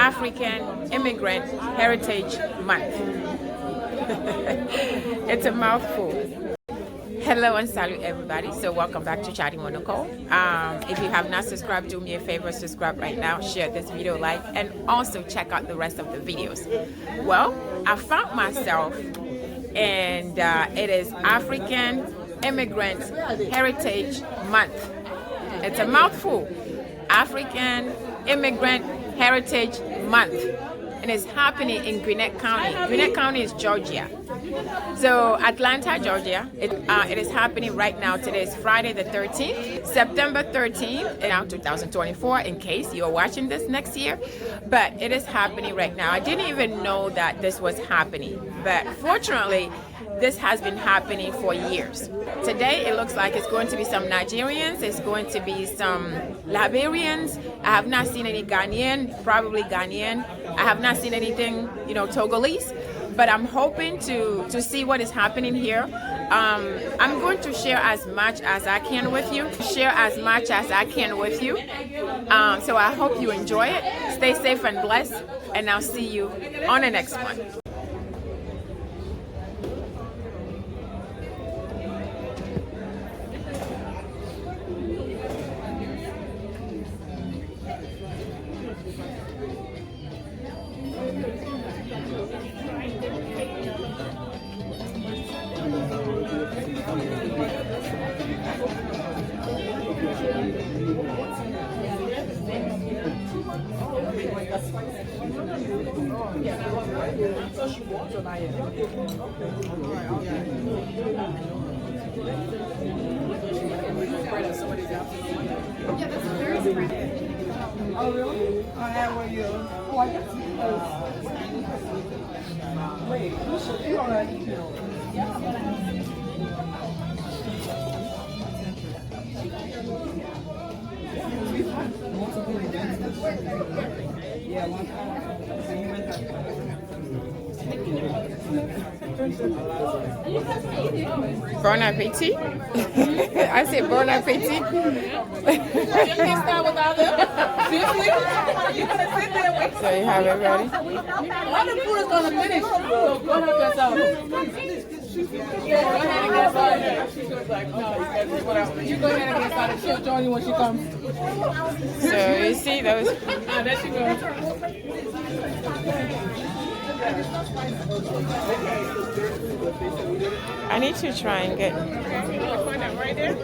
African Immigrant Heritage Month. It's a mouthful. Hello and salute everybody. So welcome back to Chatting with Nicole. If you have not subscribed, do me a favor, subscribe right now, share this video, like, and also check out the rest of the videos. Well, I found myself, and it is African Immigrant Heritage Month. It's a mouthful. African Immigrant Heritage Month. And it's happening in Gwinnett County. Gwinnett County is Georgia. So Atlanta, Georgia. It is happening right now. Today is Friday the 13th, September 13th, now 2024, in case you're watching this next year. But it is happening right now. I didn't even know that this was happening. But fortunately, this has been happening for years. Today, it looks like it's going to be some Nigerians. It's going to be some Liberians. I have not seen any Ghanaian, probably Ghanaian. I have not seen anything, Togolese. But I'm hoping to see what is happening here. I'm going to share as much as I can with you. So I hope you enjoy it. Stay safe and blessed. And I'll see you on the next one. Oh, really? How are you? Oh, I guess wait, you on an email? Bon appetit. I said bon appetit. So you have it ready? All the food is going to finish. So go help yourself. Yeah, go ahead and get started. She was like, no, you go ahead and get started. She'll join you when she comes. So you see those? Oh, there she goes. I need to try and get. Right there.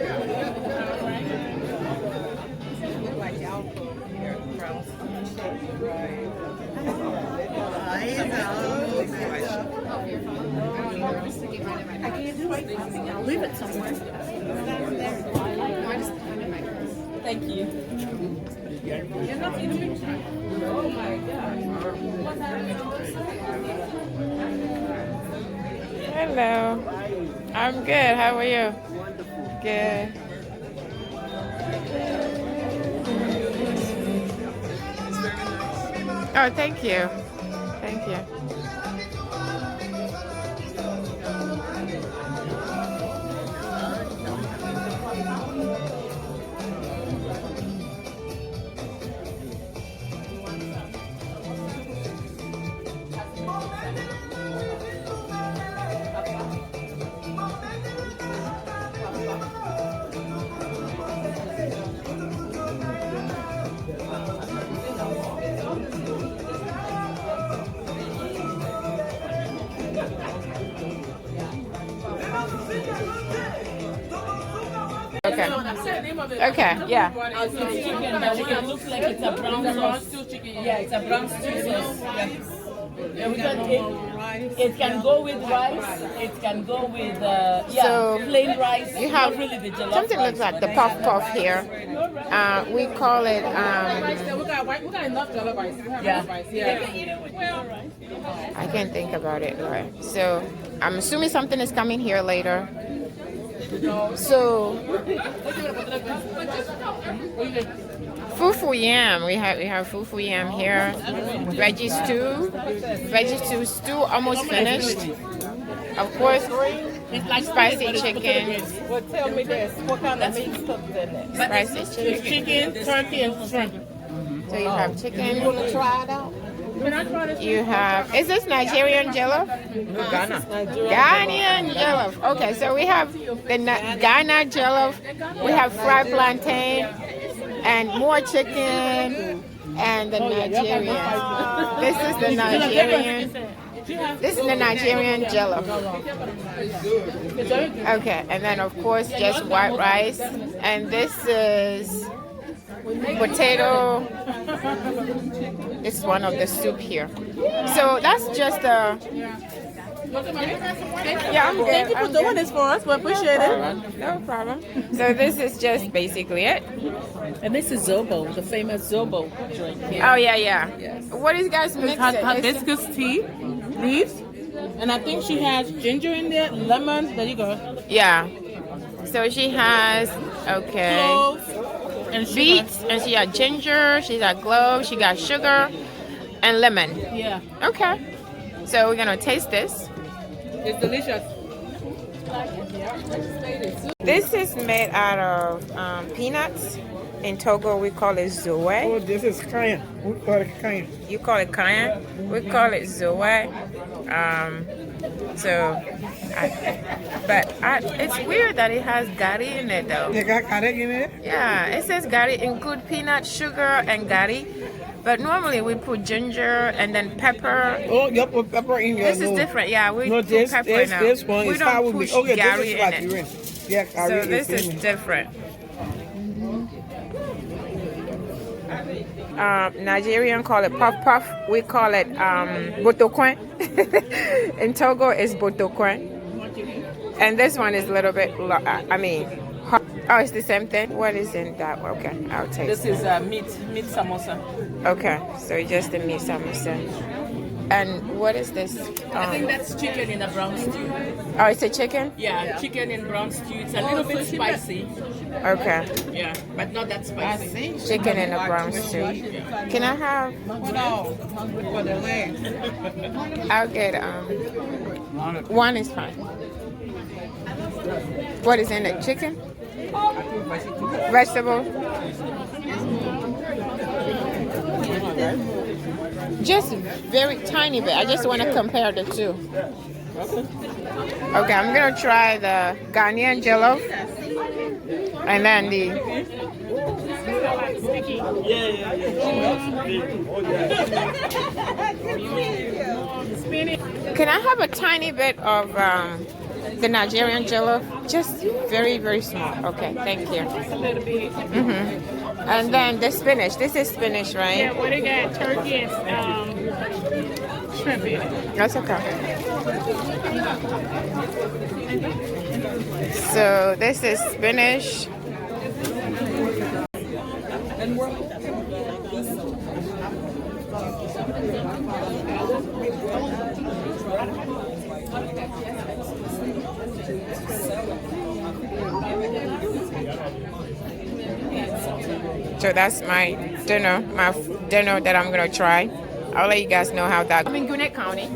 I can't do it. I'll leave it somewhere. Thank you. Oh my God. Hello. I'm good. How are you? Good. Oh, thank you. Thank you. Okay. Okay. Yeah. Chicken looks like it's a brown sauce. Yeah, it's a brown stew sauce. Yeah. It can go with rice. It can go with So plain rice. You have really the jollof something rice, looks like but the I puff have puff here. We call it. We got enough jollof rice. Yeah. I can't think about it right. So I'm assuming something is coming here later. So fufu yam. We have fufu yam here. Veggie stew almost finished. Of course, It's like spicy chicken. Well, tell me this. What kind of meat cooked in it? Spicy chicken. Chicken, turkey, and shrimp. So you have chicken. You want to try it out? You have, is this Nigerian jollof? Ghana. Ghanaian jollof. Okay, so we have the Ghana jollof. We have fried plantain and more chicken and the Nigerian. This is the Nigerian. This is the Nigerian jollof. Okay, and then of course just white rice. And this is potato. This is one of the soup here. So that's just a. Yeah, I'm good. Thank you for doing this for us. We appreciate it. No problem. So this is just basically it. And this is Zobo, the famous Zobo drink. Oh yeah. What is guys mixing? Hibiscus tea, leaves, and I think she has ginger in there, lemon. There you go. Yeah. So she has Cloves and sugar. beets, and she got ginger. She got cloves. She got sugar and lemon. Yeah, Okay. So we're gonna taste this. it's delicious. This is made out of peanuts. In Togo, we call it zoe. Oh, this is cayenne. We call it cayenne. You call it cayenne. We call it zoe. It's weird that it has gari in it though. You got carrot in it? Yeah, it says gari include peanut, sugar, and gari. But normally we put ginger and then pepper. Oh, you put pepper in your This is different. Yeah, we No, put this pepper now. this one We is how don't we push make. Okay, gari this is in what it. you in. Yeah, So curry this is is in it. different. Nigerian call it puff puff. We call it botokwen. In Togo, it's botokwen. And this one is a little bit. Hot. Oh, it's the same thing. What is in that? Okay, I'll taste. This is meat samosa. Okay, so just the meat samosa. And what is this? I think that's chicken in a brown stew. Oh, it's a chicken? Yeah, chicken in brown stew. It's a little bit spicy. Okay. Yeah, but not that spicy. Chicken in a brown stew. Can I have? I'll get one is fine. What is in it? Chicken? Vegetable? Just very tiny bit. I just want to compare the two. Okay, I'm gonna try the Ghanaian jollof and then the. Can I have a tiny bit of the Nigerian jollof? Just very, very small. Okay, thank you. And then the spinach. This is spinach, right? Yeah, what they got turkey and shrimp in it. That's okay. So this is spinach. So that's my dinner that I'm gonna try. I'll let you guys know how that. I'm in Gwinnett County,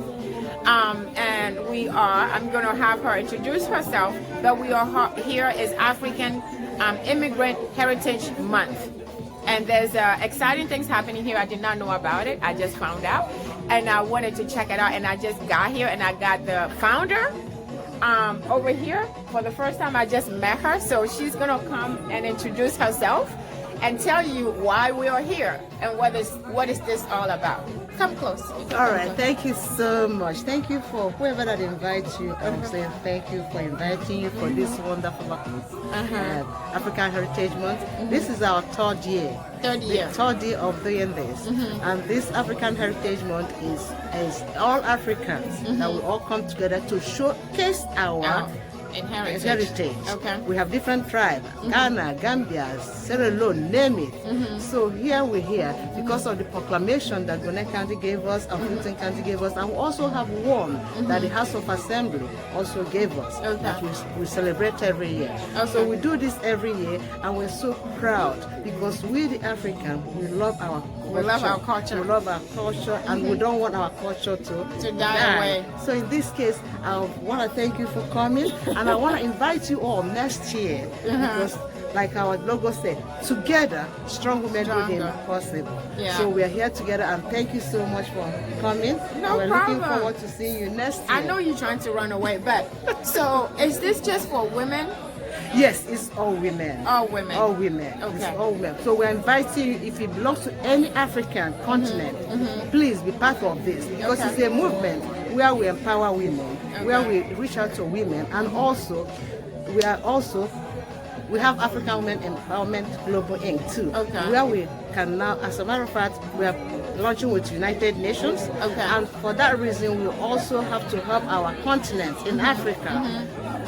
and I'm gonna have her introduce herself. But we are here is African Immigrant Heritage Month, and there's exciting things happening here. I did not know about it. I just found out, and I wanted to check it out. And I just got here, and I got the founder over here for the first time. I just met her, so she's gonna come and introduce herself and tell you why we are here and what is this all about. Come close. All right, thank you so much. Thank you for whoever that invites you. I'm saying thank you for inviting you for this wonderful African Heritage Month. This is our third year. Third year. The third year of doing this. And this African Heritage Month is all Africans that will all come together to showcase our heritage. Okay. We have different tribes, Ghana, Gambia, Sierra Leone, name it. So here we're here because of the proclamation that Gwinnett County gave us, and Fulton County gave us, and we also have one that the House of Assembly also gave us that we celebrate every year. So we do this every year, and we're so proud because we the African, we love our culture. We love our culture. We love our culture, and we don't want our culture to die away. So in this case, I want to thank you for coming, and I want to invite you all next year because like our logo said, together, strong women do the Stronger. impossible. Yeah. So we are here together, and thank you so much for coming. No We're looking problem. forward to seeing you next year. I know you're trying to run away, but so is this just for women? Yes, it's all women. All women. All women. Okay. It's all women. So we're inviting you, if you belong to any African continent, please be part of this, because Okay. it's a movement where we empower women, where we reach out to women, and also we have African Women Empowerment Global Inc. too, Okay. where we can now, as a matter of fact, we are launching with United Nations, Okay. and for that reason, we also have to help our continent in Africa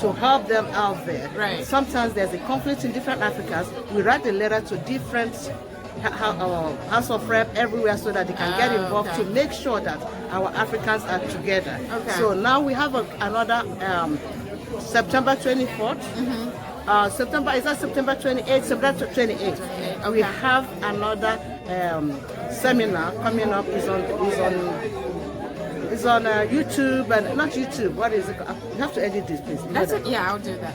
to help them out there. Right. Sometimes there's a conflict in different Africas. We write a letter to different House of Rep everywhere so that they can get involved okay. to make sure that our Africans are together. Okay. So now we have another September 24th. September 28th, September 28th. We have another seminar coming up. It's on YouTube, and not YouTube. What is it? You have to edit this, please. That's it. Yeah, I'll do that.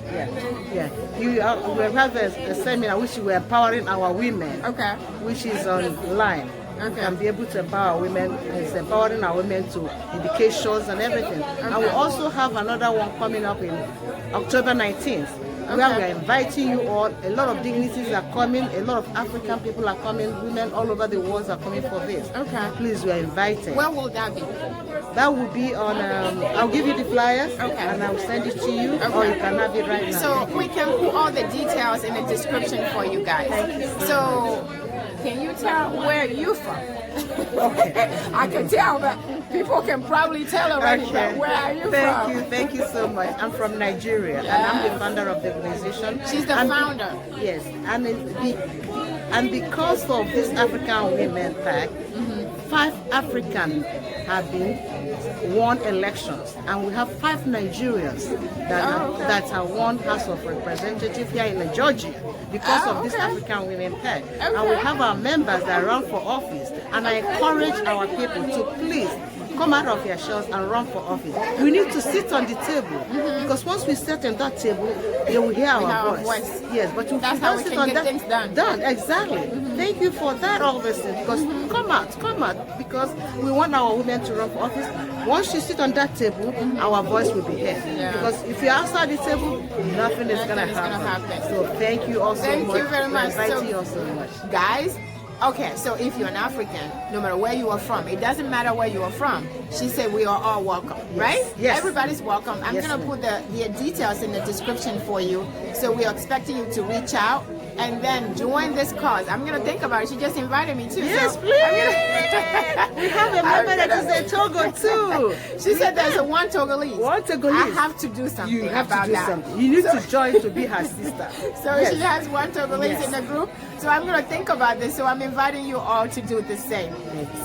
Yeah. We have a seminar which we're empowering our women. Okay. Which is online. Okay. We can be able to empower women. It's empowering our women to indications and everything. And we also have another one coming up in October 19th. Where we are inviting you all. A lot of dignitaries are coming. A lot of African people are coming. Women all over the world are coming for this. Okay. Please, we are invited. Where will that be? That will be on. I'll give you the flyers, and I'll send it to you, or you can have it right now. So we can put all the details in the description for you guys. So can you tell where you're from? Okay. I can tell, but people can probably tell already. But where are you from? Thank you so much. I'm from Nigeria, and I'm the founder of the organization. She's the founder. Yes, and because of this African Women PAC, 5 Africans have been won elections, and we have 5 Nigerians that have won House of Representatives here in Georgia because of this African Women PAC. And we have our members that run for office, and I encourage our people to please come out of your shells and run for office. We need to sit on the table, because once we sit on that table, they will hear our voice. Yes, but if That's we how don't we sit can on get that, things done. Exactly. Thank you for that, obviously, because come out, because we want our women to run for office. Once you sit on that table, our voice will be heard. Yeah. Because if you're outside the table, nothing is going to happen. So thank you all so much. Thank you very much. For inviting you all so much. Guys, okay, so if you're an African, no matter where you are from, it doesn't matter where you are from. She said we are all welcome, right? Yes. Everybody's welcome. I'm Yes, going to ma'am. put the details in the description for you. So we are expecting you to reach out and then join this cause. I'm going to think about it. She just invited me too. Yes, so please. we have a member that is in Togo too. She said there's a one Togolese. One Togolese. I have to do something You have about to do that. something. You need to join to be her sister. So she has one Togolese in the group. So I'm going to think about this. So I'm inviting you all to do the same.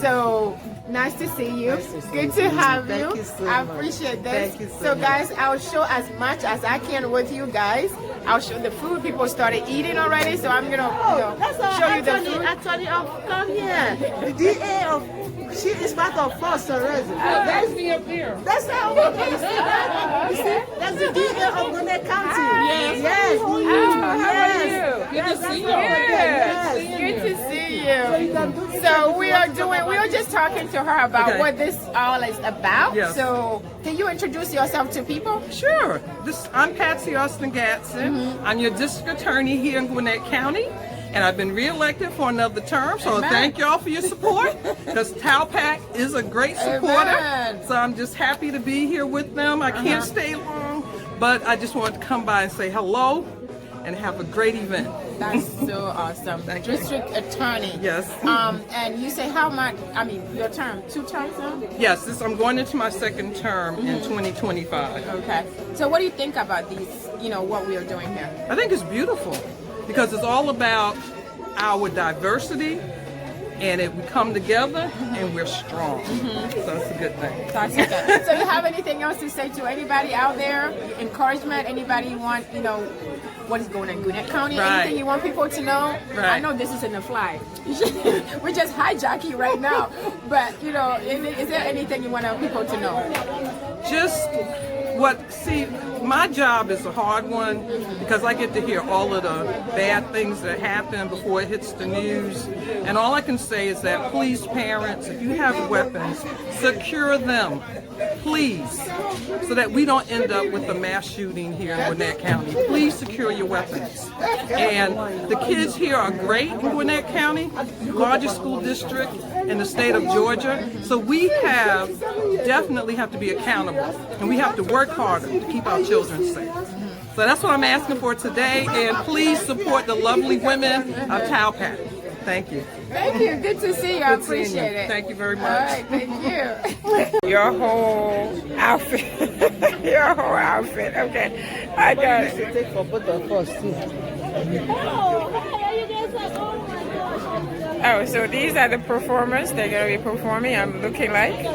So nice to see you. Good to have you. Thank you so I much. appreciate this. Thank you so So much. guys, I'll show as much as I can with you guys. I'll show the food. People started eating already. So I'm going to show you the food. Actually, come here. The DA of she is part of First already. That's me up there. That's how you see, that's the DA of Gwinnett County. Yes. Good to see you. Yes. Good to see you. So we are just talking to her about what this all is about. Yes. So can you introduce yourself to people? Sure. I'm Patsy Austin Gatson. I'm your district attorney here in Gwinnett County, and I've been reelected for another term. So Amen. thank y'all for your support, because PAC is a great supporter. Amen. So I'm just happy to be here with them. I can't stay long, but I just wanted to come by and say hello and have a great event. That's so awesome. Thank you. District attorney. Yes. And you say how much? I mean, your term, 2 terms now? Yes, I'm going into my second term in 2025. Okay. So what do you think about these? What we are doing here. I think it's beautiful because it's all about our diversity, and we come together and we're strong. So it's a good thing. That's okay. So you have anything else to say to anybody out there? Encouragement? Anybody you want, what is going on in Gwinnett County. Right. Anything you want people to know? Right. I know this isn't a fly. We're just hijacking right now. But, you know, is there anything you want people to know? Just see, my job is a hard one because I get to hear all of the bad things that happen before it hits the news. And all I can say is that please, parents, if you have weapons, secure them, please, so that we don't end up with a mass shooting here in Gwinnett County. Please secure your weapons. And the kids here are great in Gwinnett County, largest school district in the state of Georgia. So we definitely have to be accountable, and we have to work harder to keep our children safe. So that's what I'm asking for today, and please support the lovely women of PAC. Thank you. Thank you. Good to see you. I appreciate it. Thank you very much. All right. Thank you. Your whole outfit. Your whole outfit. Okay. I got it. Take for both of us too. Oh, so these are the performers. They're going to be performing. I'm looking like.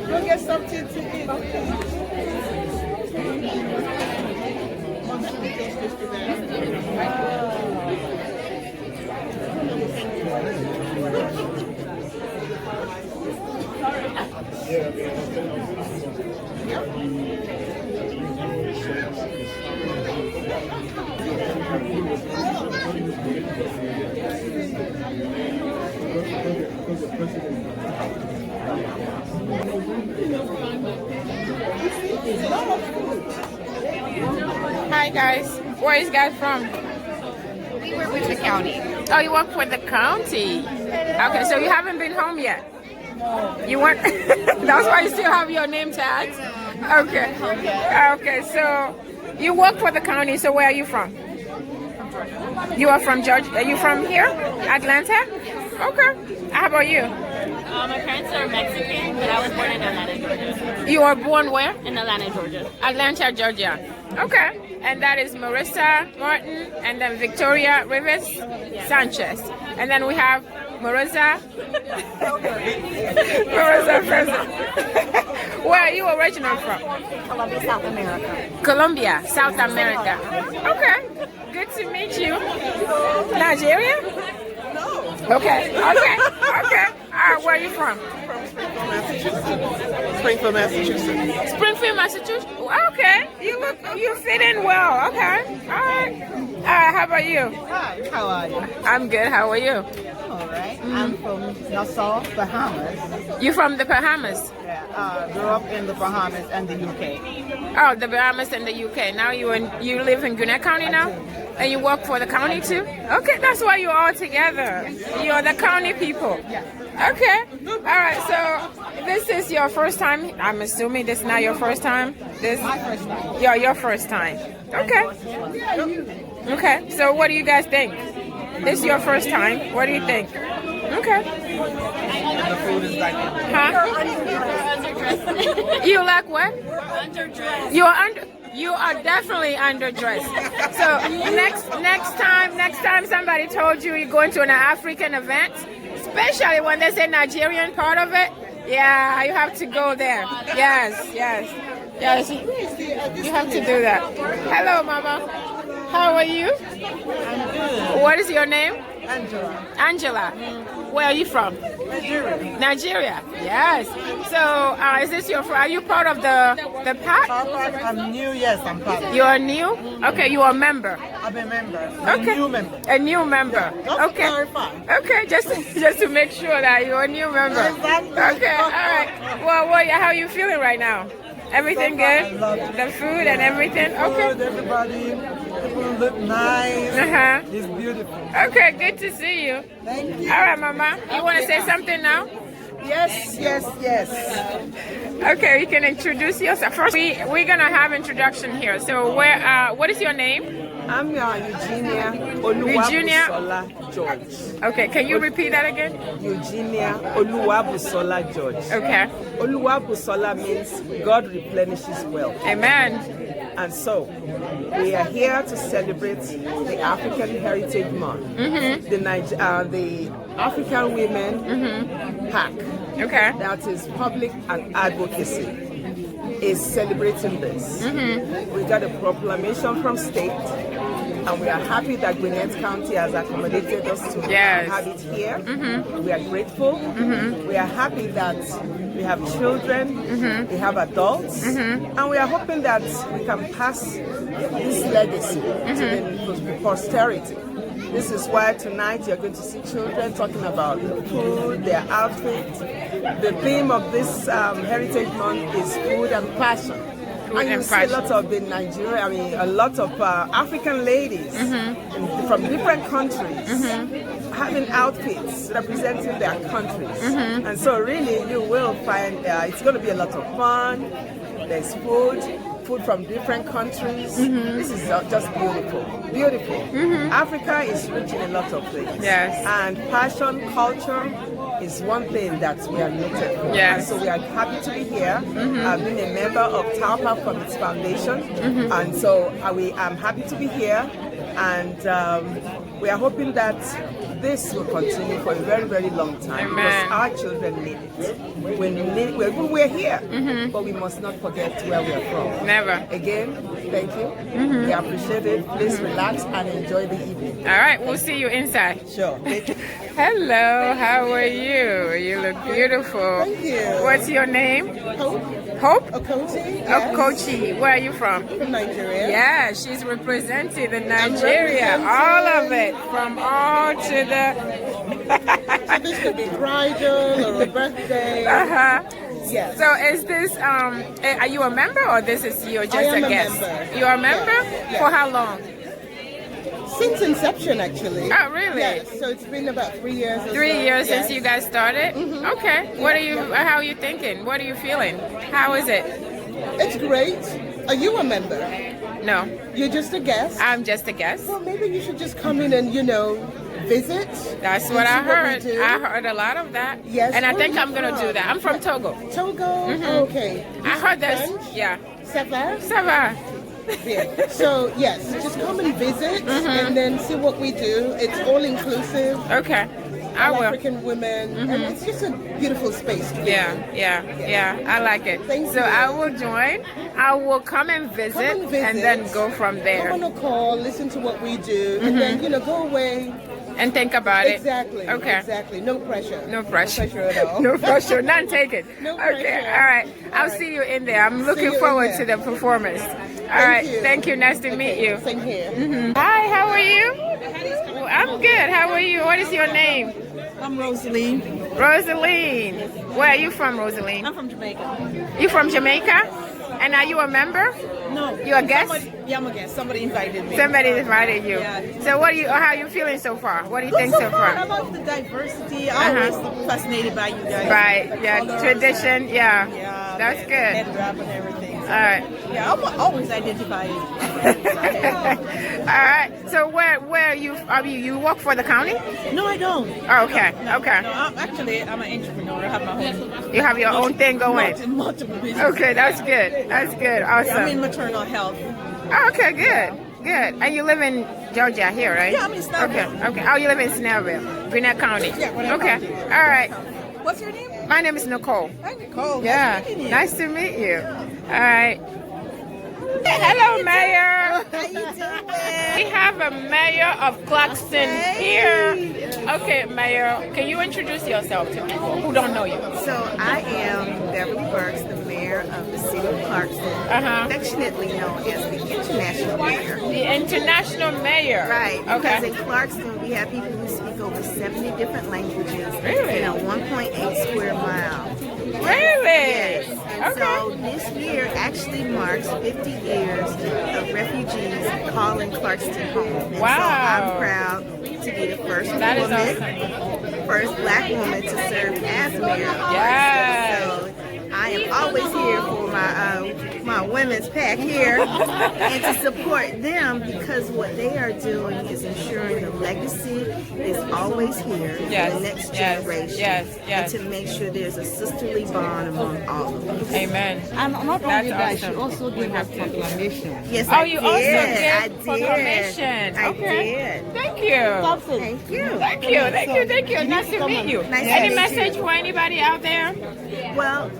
Go get something to eat. Hi guys. Where is guys from? We work with the county. Oh, you work for the county. Okay, so you haven't been home yet. You want? That's why you still have your name tags. Okay. Okay, so you work for the county. So where are you from? You are from Georgia. Are you from here, Atlanta? Okay. How about you? My parents are Mexican, but I was born in Atlanta, Georgia. You were born where? In Atlanta, Georgia. Atlanta, Georgia. Okay. And that is Marissa Martin, and then Victoria Rivers Sanchez. And then we have Marissa. Marissa President. Where are you originally from? Columbia, South America. Colombia, South America. Okay. Good to meet you. Nigeria? Okay. Okay. Okay. All right. Where are you from? Springfield, Massachusetts. Springfield, Massachusetts. Okay. You fit in well. Okay. All right. How about you? Hi, how are you? I'm good. How are you? All right. I'm from Nassau, Bahamas. You from the Bahamas? Yeah, grew up in the Bahamas and the UK. Oh, the Bahamas and the UK. Now you live in Gwinnett County now? And you work for the county too? Okay, that's why you're all together. You're the county people. Okay. All right, so this is your first time? I'm assuming this is not your first time? My first time. Yeah, your first time. Okay. Okay, so what do you guys think? This is your first time. What do you think? Okay. The food is dynamic. Huh? You like what? Underdressed. You are definitely underdressed. So next time somebody told you you're going to an African event, especially when they say Nigerian part of it, yeah, you have to go there. Yes. You have to do that. Hello, Mama. How are you? I'm good. What is your name? Angela. Angela. Where are you from? Nigeria. Nigeria. Yes. So, is this are you part of the PAC? I'm new, yes, I'm part of it. You are new? Okay, you are a member. I'm a member. Okay. A new member. A new member. Just to Okay. clarify. Okay, just to make sure that you're a new member. Exactly. Okay. All right. Well, how are you feeling right now? Everything good? The food and everything? Okay. Good, everybody. People look nice. Uh-huh. It's beautiful. Okay, good to see you. Thank you. All right, Mama. You want to say something now? Yes. Okay, you can introduce yourself. First, we're gonna have introduction here. So, what is your name? I'm Eugenia Eugenia? Oluwabusola George. Okay, can you repeat that again? Eugenia Oluwabusola George. Okay. Oluwabusola means God replenishes wealth. Amen. And so, we are here to celebrate the African Heritage Month. The African Women PAC, Okay. that is Public and Advocacy, is celebrating this. We got a proclamation from state, and we are happy that Gwinnett County has accommodated us to have it here. We are grateful. We are happy that we have children, we have adults, and we are hoping that we can pass this legacy to the posterity. This is why tonight you're going to see children talking about food, their outfit. The theme of this Heritage Month is food and passion. And you see a lot of the a lot of African ladies from different countries having outfits representing their countries. And so really you will find it's going to be a lot of fun. There's food from different countries. This is just beautiful. Beautiful. Africa is rich in a lot of things. Yes. And passion, culture is one thing that we are noted for. Yes. And so we are happy to be here. I've been a member of TALPA from its foundation. And so I'm happy to be here. And we are hoping that this will continue for a very, very long time. Because our children need it. We're here, but we must not forget where we are from. Never. Again, thank you. We appreciate it. Please relax and enjoy the evening. All right, we'll see you inside. Sure. Hello, how are you? You look beautiful. Thank you. What's your name? Hope. Hope? Okochi. Yes. Okochi. Where are you from? From Nigeria. Yeah, she's representing the Nigeria. All of it. From all to the... So this could be bridal or a birthday. Yes. So is this, are you a member or this is you're just I am a guest? member. You're a member? Yes. For how long? Since inception, actually. Oh, really? Yes. So it's been about 3 years. Or 3 so. years Yes. since you guys started? Okay. What are you, how are you thinking? What are you feeling? How is it? It's great. Are you a member? No. You're just a guest? I'm just a guest. Well, maybe you should just come in and, visit. That's what I heard. I heard a lot of that. Yes. And I Where think are I'm you going to do from? that. I'm from Togo. Togo? Okay. I heard this. French? Yeah. Ça va? Ça va. Yeah. So, yes, just come and visit and then see what we do. It's all inclusive. Okay. I will. African women. And it's just a beautiful space to be in. Yeah. I like it. Thank so you. I will join. I will come and visit, and then go from there. Come on a call, listen to what we do, and then, go away. And think about it. Exactly. Okay. Exactly. No pressure. No pressure. No pressure at all. No pressure. None taken. No Okay. pressure. All right. I'll right. see you in there. I'm See looking you in forward there. to the performance. All right. you. Thank you. Nice to meet you. Same here. Hi. How are you? Well, I'm good. How are you? What is your name? I'm Rosaline. Rosaline. Where are you from, Rosaline? I'm from Jamaica. You from Jamaica? And are you a member? No. You a guest? I'm a guest. Somebody invited me. Somebody invited you. Yeah. So how are you feeling so far? What do you think so I far? love the diversity. I'm always fascinated by you guys. Right. Yeah. Colors Tradition. and- Yeah. Yeah. That's and good. head wrap and everything. All right. Yeah, I'm always identified. All right. So where you work for the county? No, I don't. Oh, okay. No, Okay. No, I'm an entrepreneur. I have my own. You have your own thing going. Multiple business. Okay, that's good. That's good. Awesome. I'm in maternal health. Oh, okay, good. Good. And you live in Georgia here, right? Yeah, I'm in Snellville. Okay. Oh, you live in Snellville, Gwinnett County. Yeah, Gwinnett Okay. County. All right. What's your name? My name is Nicole. Hi, Nicole. Yeah. Nice meeting you. Nice to meet you. All right. Hello, Mayor. How you doing? We have a mayor of Clarkston here. Okay, Mayor, can you introduce yourself to people who don't know you? So I am Beverly Burks, the mayor of the city of Clarkston, affectionately known as the international mayor. The international mayor. Right, because Okay. in Clarkston we have people who speak over 70 different languages Really? in a 1.8 square mile. Really? Yes. And Okay. so this year actually marks 50 years of refugees calling Clarkston home. And Wow. so I'm proud to be the first That is woman, first black woman to serve as mayor of Yes. Clarkston. So I am always here for my women's PAC here and to support them because what they are doing is ensuring the legacy is always here for the next generation. And to make sure there's a sisterly bond among all of us. Amen. And not only that, she also gave us proclamation. Yes, oh, you also did proclamation. Okay. Thank you. Thank you. Thank you. Thank you. Thank you. Nice to meet you. Any message for anybody out there? Well,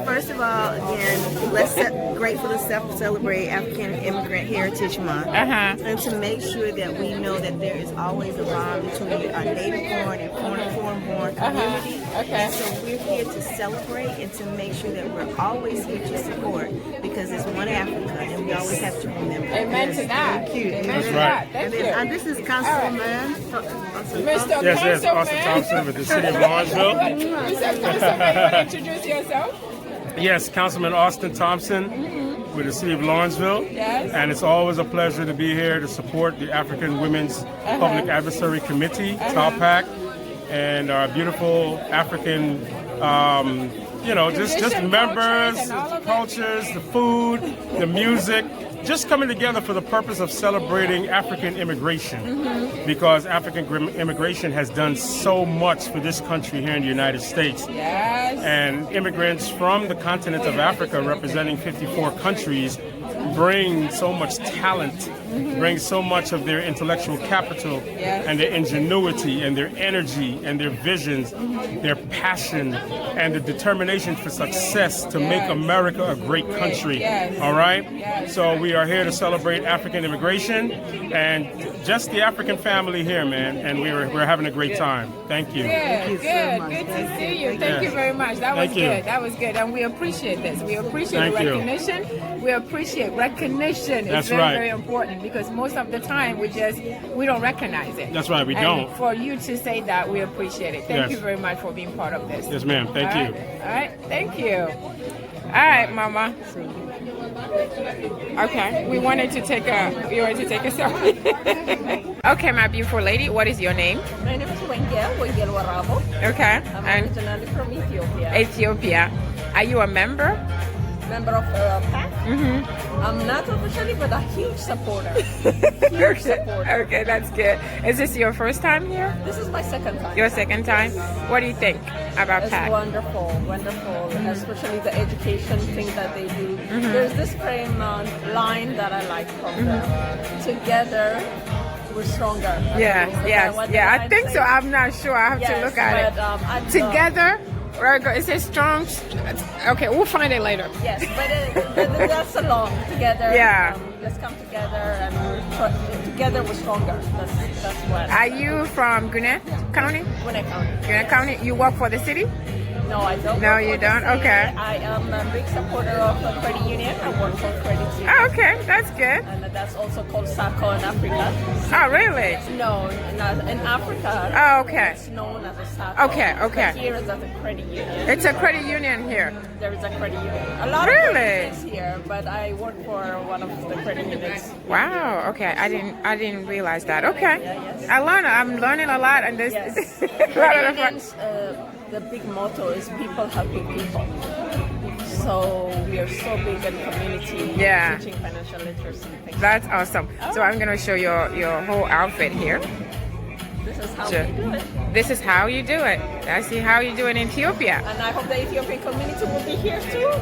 first of all, again, grateful to celebrate African Immigrant Heritage Month, and to make sure that we know that there is always a bond between our native-born and foreign-born community. And so we're here to celebrate and to make sure that we're always here to support because it's one Africa, and we always have to remember. Amen to that. Thank you. Amen to that. Thank you. And this is Councilman. Mr. Yes, Austin Thompson with the City of Lawrenceville. Mr. Councilman, you want to introduce yourself? Yes, Councilman Austin Thompson with the City of Lawrenceville. Yes. And it's always a pleasure to be here to support the African Women's Public Advisory Committee, PAC, and our beautiful African, just members, cultures, the food, the music, just coming together for the purpose of celebrating African immigration, because African immigration has done so much for this country here in the United States. Yes. And immigrants from the continent of Africa, representing 54 countries, bring so much talent, bring so much of their intellectual capital and their ingenuity and their energy and their visions, their passion and the determination for success to make America a great country. All right? So we are here to celebrate African immigration and just the African family here, man, and we're having a great time. Thank you. Good to see you. Thank you very much. That was good. That was good. And we appreciate this. We appreciate recognition. We appreciate recognition. It's very important because most of the time we don't recognize it. That's right, we and don't. For you to say that, we appreciate it. Thank you very much for being part of this. Yes, ma'am. Thank you. All right. Thank you. All right, Mama. Okay, you wanted to take a selfie. Okay, my beautiful lady, what is your name? My name is Wengel Warabo. Okay. I'm originally from Ethiopia. Ethiopia. Are you a member? Member of PAC? I'm not officially, but a huge supporter. Huge supporter. Okay, that's good. Is this your first time here? This is my second time. Your second time? What do you think about PAC? It's wonderful, especially the education thing that they do. There's this frame line that I like from them. Together, we're stronger. I think so. I'm not sure. I have to look at it. Together, it says strong. Okay, we'll find it later. Yes, but that's along together. Yeah. Let's come together and together we're stronger. That's what. Are you from Gwinnett County? Gwinnett County. Gwinnett County. You work for the city? No, I don't. No, you don't? Okay. I am a big supporter of a credit union. I work for credit union. Oh, okay, that's good. And that's also called SACO in Africa. Oh, really? No, not in Africa. Oh, okay. It's known as a SACO. Okay. But here is a credit union. It's a credit union here. There is a credit union. A lot of credit unions here, but I work for one of the credit unions. Wow. Okay, I didn't realize that. Okay. I'm learning a lot, and this. Credit unions, the big motto is people helping people. So we are so big in community teaching financial literacy. That's awesome. So I'm gonna show your whole outfit here. This is how we do it. This is how you do it. I see how you do it in Ethiopia. And I hope the Ethiopian community will be here too.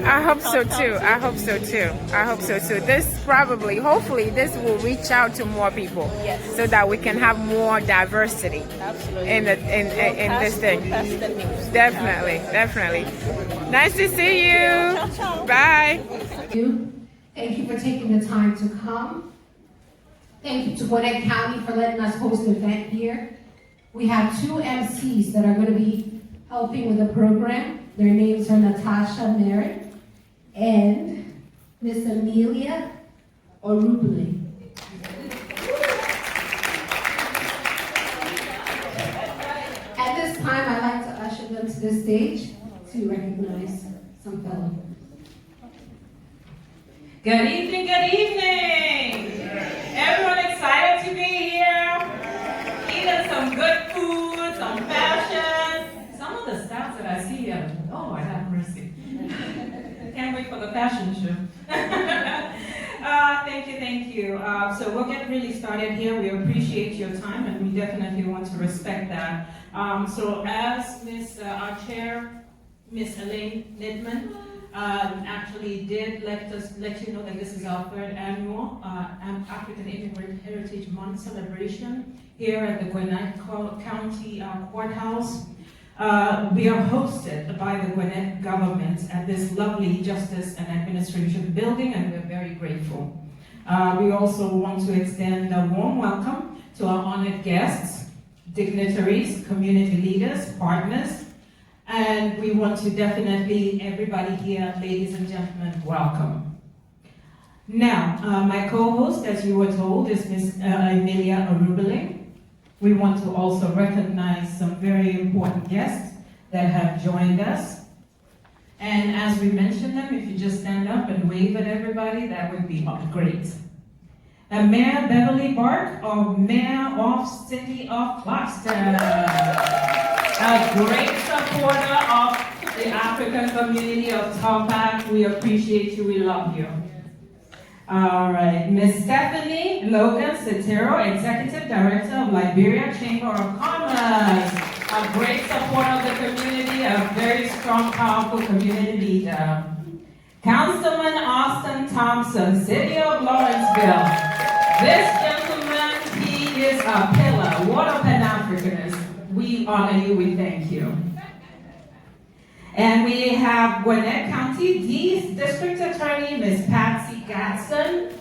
I hope so too. I hope so too. This hopefully this will reach out to more people. Yes. So that we can have more diversity. Absolutely. In this thing. Definitely. Nice to see you. Ciao. Bye. Thank you for taking the time to come. Thank you to Gwinnett County for letting us host the event here. We have two MCs that are going to be helping with the program. Their names are Natasha Merritt and Miss Amelia Orubli. At this time, I'd like to usher them to the stage to recognize some fellow. Good evening. Everyone excited to be here? Eating some good food, some fashion. Some of the styles that I see, oh, I have mercy. Can't wait for the fashion show. Thank you. So we'll get really started here. We appreciate your time, and we definitely want to respect that. So as our chair, Miss Elaine Nidman, actually did let you know that this is our third annual African Immigrant Heritage Month celebration here at the Gwinnett County Courthouse. We are hosted by the Gwinnett government at this lovely Justice and Administration building, and we're very grateful. We also want to extend a warm welcome to our honored guests, dignitaries, community leaders, partners, and we want to definitely, everybody here, ladies and gentlemen, welcome. Now, my co-host, as you were told, is Ms. Emilia Arubele. We want to also recognize some very important guests that have joined us. And as we mentioned them, if you just stand up and wave at everybody, that would be great. Mayor Beverly Bark, Mayor of City of Boston. A great supporter of the African community of Tupac. We appreciate you, we love you. All right, Ms. Stephanie Logan Cetero, Executive Director of Liberia Chamber of Commerce. A great supporter of the community, a very strong, powerful community leader. Councilman Austin Thompson, City of Lawrenceville. This gentleman, he is a pillar. What a Pan-Africanist. We honor you, we thank you. And we have Gwinnett County District Attorney, Ms. Patsy Gatson.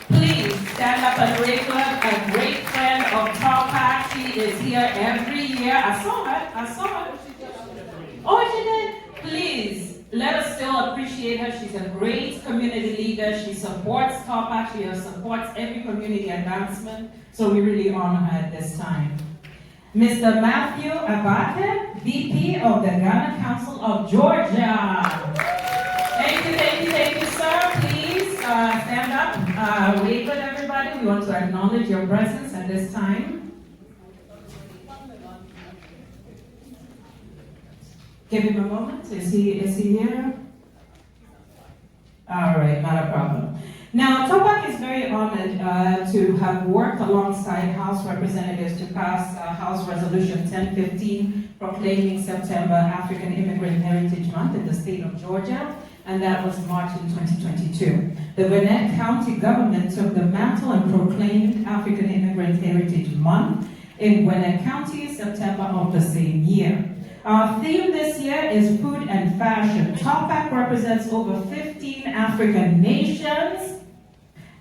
Please stand up and wave her, a great friend of Tupac. She is here every year. I saw her. Oh, she did? Please, let us still appreciate her. She's a great community leader. She supports Tupac. She supports every community advancement. So we really honor her at this time. Mr. Matthew Abate, VP of the Ghana Council of Georgia. Thank you, sir. Please stand up, wave at everybody. We want to acknowledge your presence at this time. Give him a moment. Is he here? All right, not a problem. Now, Tupac is very honored to have worked alongside House representatives to pass House Resolution 1015 proclaiming September African Immigrant Heritage Month in the state of Georgia, and that was March in 2022. The Gwinnett County government took the mantle and proclaimed African Immigrant Heritage Month in Gwinnett County, September of the same year. Our theme this year is food and fashion. Tupac represents over 15 African nations.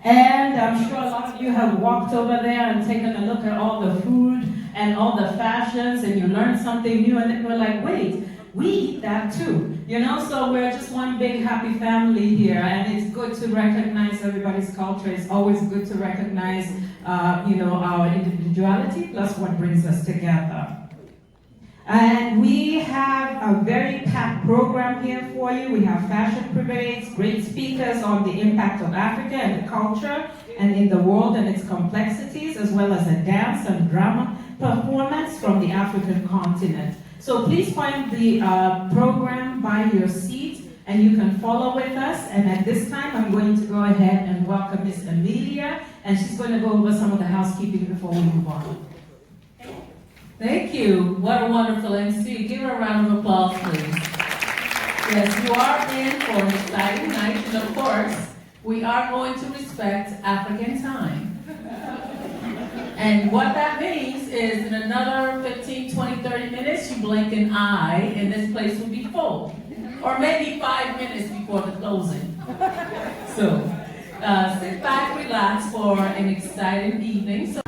And I'm sure a lot of you have walked over there and taken a look at all the food and all the fashions, and you learned something new, and we're like, wait, we eat that too. You know, so we're just one big happy family here, and it's good to recognize everybody's culture. It's always good to recognize, our individuality plus what brings us together. And we have a very packed program here for you. We have fashion parades, great speakers on the impact of Africa and the culture and in the world and its complexities, as well as a dance and drama performance from the African continent. So please find the program by your seat and you can follow with us. And at this time, I'm going to go ahead and welcome Miss Emilia, and she's going to go over some of the housekeeping before we move on. Thank you. What a wonderful MC. Give her a round of applause, please. Yes, you are in for an exciting night, and of course, we are going to respect African time. And what that means is in another 15, 20, 30 minutes, you blink an eye, and this place will be full. Or maybe 5 minutes before the closing. So, sit back, relax for an exciting evening.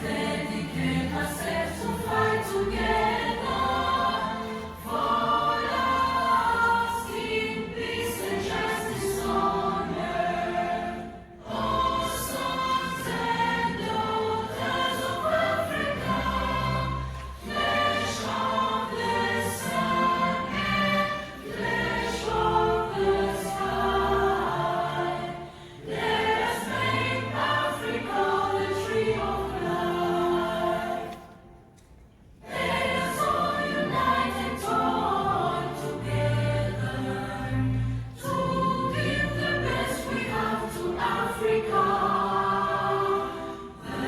dedicate ourselves to fight together for lasting peace and justice on earth. Oh, sons and daughters of Africa, flesh of the sun and flesh of the sky, let us make Africa the tree of life. Let us all unite and toil together to give the best we have to Africa, the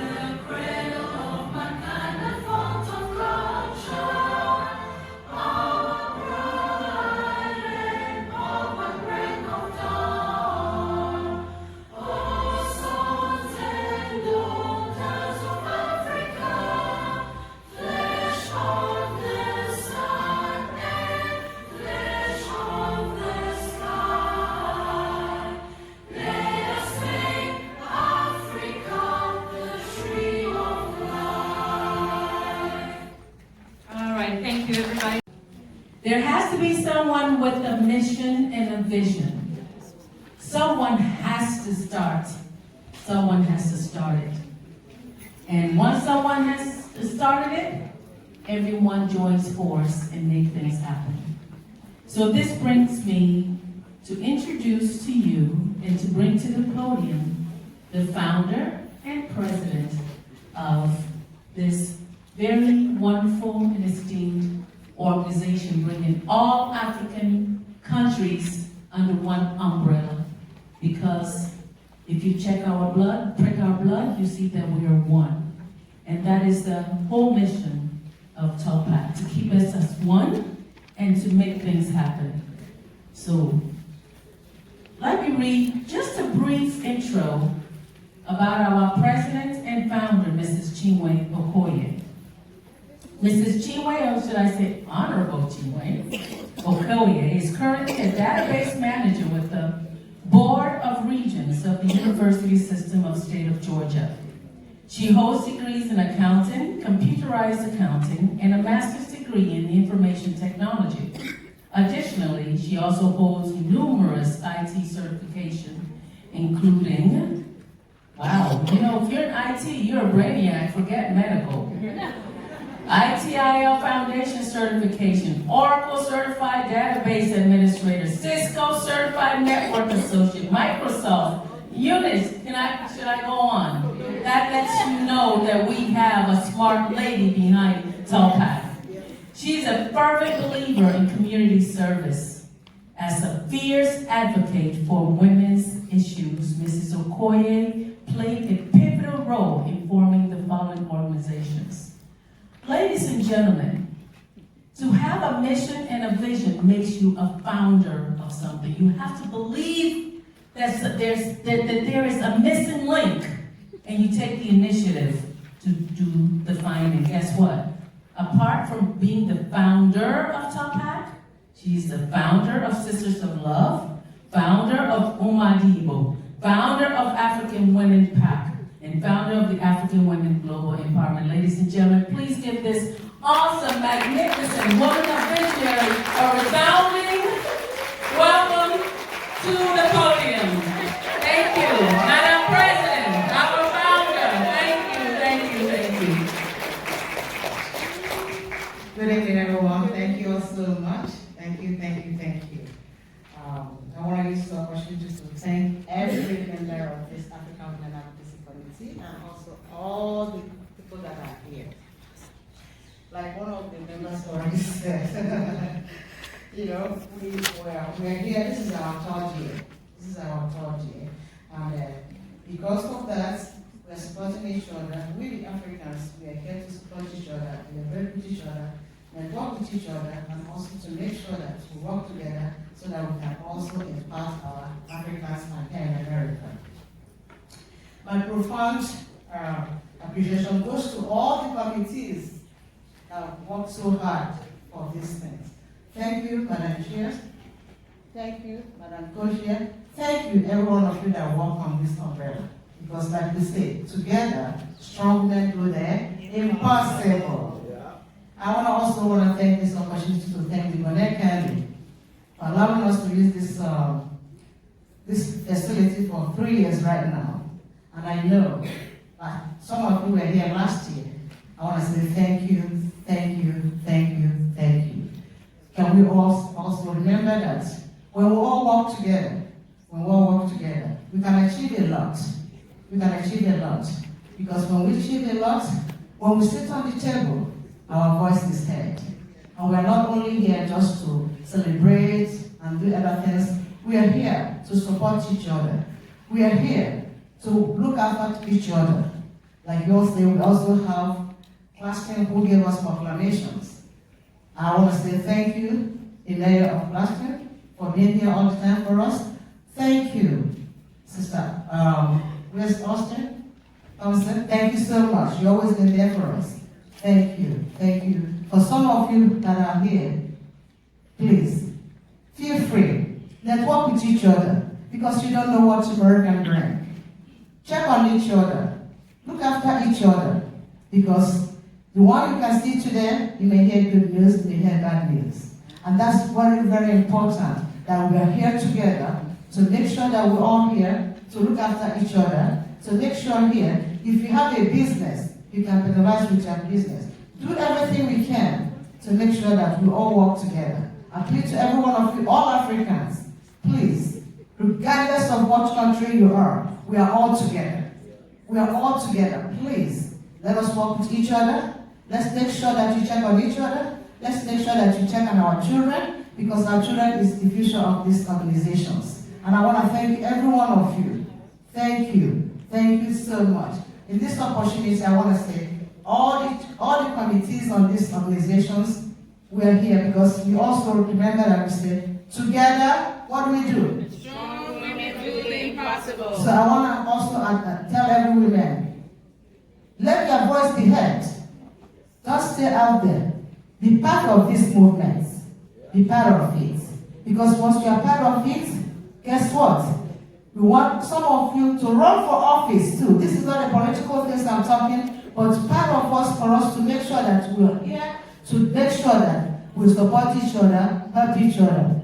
cradle of mankind, the fount of culture, our pride and our break of dawn. Oh, sons and daughters of Africa, flesh of the sun and flesh of the sky, let us make Africa the tree of life. All right, thank you, everybody. There has to be someone with a mission and a vision. Someone has to start. Someone has to start it. And once someone has started it, everyone joins force and make things happen. So this brings me to introduce to you and to bring to the podium the founder and president of this very wonderful and esteemed organization, bringing all African countries under one umbrella. Because if you check our blood, prick our blood, you see that we are one. And that is the whole mission of TOPAC, to keep us as one and to make things happen. So let me read just a brief intro about our president and founder, Mrs. Chinwe Okoye. Mrs. Chinwe, or should I say Honorable Chinwe Okoye, is currently a database manager with the Board of Regents of the University System of State of Georgia. She holds degrees in accounting, computerized accounting, and a master's degree in information technology. Additionally, she also holds numerous IT certifications, including, wow, you know, if you're in IT, you're a brainiac, forget medical. ITIL Foundation certification, Oracle Certified Database Administrator, Cisco Certified Network Associate, Microsoft, Unix, should I go on? That lets you know that we have a smart lady behind TOPAC. She's a fervent believer in community service. As a fierce advocate for women's issues, Mrs. Okoye played a pivotal role in forming the following organizations. Ladies and gentlemen, to have a mission and a vision makes you a founder of something. You have to believe that there is a missing link, and you take the initiative to do the finding. Guess what? Apart from being the founder of TOPAC, she's the founder of Sisters of Love, founder of Umadibo, founder of African Women PAC, and founder of the African Women Global Empowerment. Ladies and gentlemen, please give this awesome, magnificent woman of visionary a resounding welcome to the podium. Thank you, Madam President, our founder. Thank you, thank you, thank you. Good evening, everyone. Thank you all so much. Thank you, thank you, thank you. I want to use this opportunity to thank every member of this African Women Advocacy Committee and also all the people that are here. Like one of the members already said, you know, we're here. This is our third year. This is our third year. And because of that, we're supporting each other. We, the Africans, we are here to support each other, we are very with each other, and work with each other, and also to make sure that we work together so that we can also impart our Africans and here in America. My profound appreciation goes to all the committees that worked so hard for these things. Thank you, Madam Chair. Thank you, Madam Co-Chair. Thank you, every one of you that work on this umbrella. Because like we say, together, strong men do the impossible. I also want to thank this opportunity to thank the Gwinnett County for allowing us to use this facility for 3 years right now. And I know that some of you were here last year. I want to say thank you, thank you, thank you, thank you. Can we also remember that when we all work together, we can achieve a lot. We can achieve a lot. Because when we achieve a lot, when we sit on the table, our voice is heard. And we are not only here just to celebrate and do other things, we are here to support each other. We are here to look after each other. Like you all say, we also have Clashton who gave us proclamations. I want to say thank you, the mayor of Clashton, for being here all the time for us. Thank you, Sister West Austin Thompson. Thank you so much. You've always been there for us. Thank you. Thank you. For some of you that are here, please, feel free. Network with each other because you don't know what tomorrow can bring. Check on each other. Look after each other because the one you can see today, you may hear good news, you may hear bad news. And that's very, very important that we are here together to make sure that we're all here to look after each other, to make sure here, if you have a business, you can patronize with your business. Do everything we can to make sure that we all work together. I plead to every one of you, all Africans, please, regardless of what country you are, we are all together. We are all together. Please, let us work with each other. Let's make sure that you check on each other. Let's make sure that you check on our children, because our children is the future of these organizations. And I want to thank every one of you. Thank you. Thank you so much. In this opportunity, I want to say, all the committees on these organizations, we are here because we also remember that we say, together, what do we do? Strong women do the impossible. So I want to also tell every woman, let your voice be heard. Don't stay out there. Be part of this movement. Be part of it. Because once you are part of it, guess what? We want some of you to run for office too. This is not a political thing I'm talking, but part of us for us to make sure that we are here to make sure that we support each other, help each other.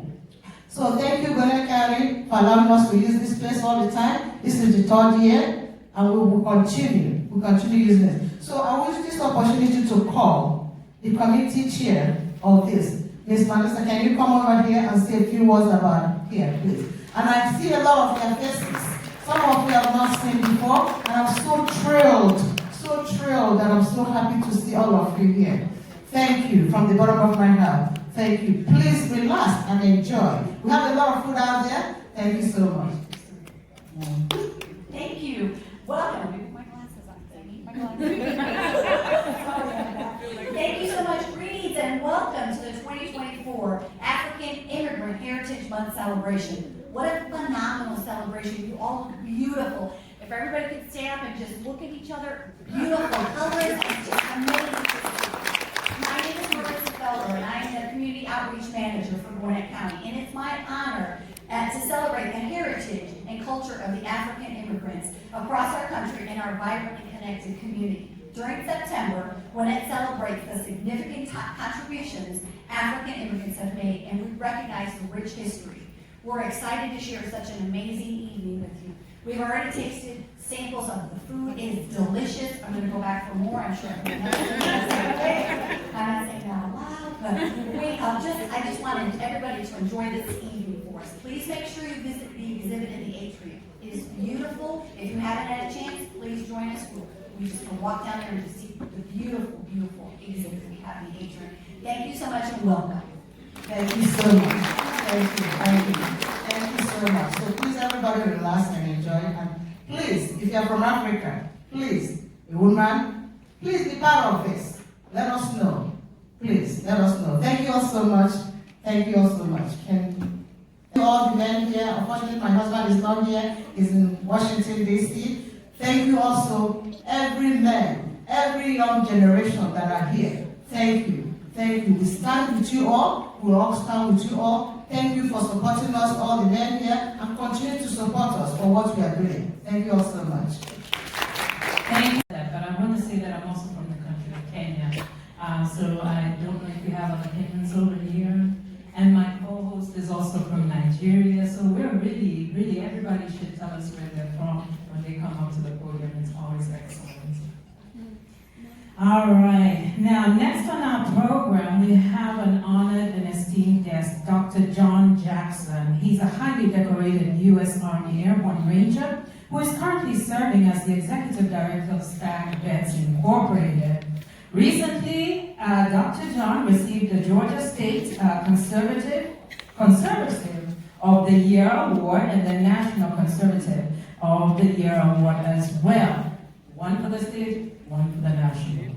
So thank you, Gwinnett County, for allowing us to use this place all the time. This is the 3rd year, and we will continue. We'll continue using it. So I will use this opportunity to call the committee chair of this. Ms. Melissa, can you come over here and say a few words about here, please? And I see a lot of their faces. Some of you have not seen before, and I'm so thrilled that I'm so happy to see all of you here. Thank you from the bottom of my heart. Thank you. Please relax and enjoy. We have a lot of food out there. Thank you so much. Thank you. Welcome. Thank you so much. Greetings and welcome to the 2024 African Immigrant Heritage Month celebration. What a phenomenal celebration. You all look beautiful. If everybody could stand up and just look at each other, beautiful colors and just amazing. My name is Melissa Felder and I am the Community Outreach Manager for Gwinnett County. And it's my honor to celebrate the heritage and culture of the African immigrants across our country and our vibrant and connected community. During September, Gwinnett celebrates the significant contributions African immigrants have made, and we recognize the rich history. We're excited to share such an amazing evening with you. We've already tasted samples of the food. It is delicious. I'm going to go back for more. I'm sure everyone knows. I'm not saying that out loud, but I just wanted everybody to enjoy this evening for us. Please make sure you visit the exhibit in the atrium. It is beautiful. If you haven't had a chance, please join us. We just can walk down there and just see the beautiful, beautiful exhibit we have in the atrium. Thank you so much and welcome. Thank you so much. Thank you. Thank you. Thank you so much. So please, everybody, relax and enjoy. And please, if you're from Africa, please, a woman, please be part of this. Let us know. Please, let us know. Thank you all so much. Thank you all so much. Can all the men here, unfortunately my husband is not here, he's in Washington, D.C. Thank you also, every man, every young generation that are here. Thank you. Thank you. We stand with you all. We all stand with you all. Thank you for supporting us, all the men here, and continue to support us for what we are doing. Thank you all so much. Thank you, but I want to say that I'm also from the country of Kenya. So I don't know if you have other Kenyans over here. And my co-host is also from Nigeria. So we're really, everybody should tell us where they're from when they come up to the podium. It's always excellent. All right. Now, next on our program, we have an honored and esteemed guest, Dr. John Jackson. He's a highly decorated U.S. Army Airborne Ranger who is currently serving as the Executive Director of STAG Vets Incorporated. Recently, Dr. John received the Georgia State Conservative of the Year Award and the National Conservative of the Year Award as well. One for the state, one for the national.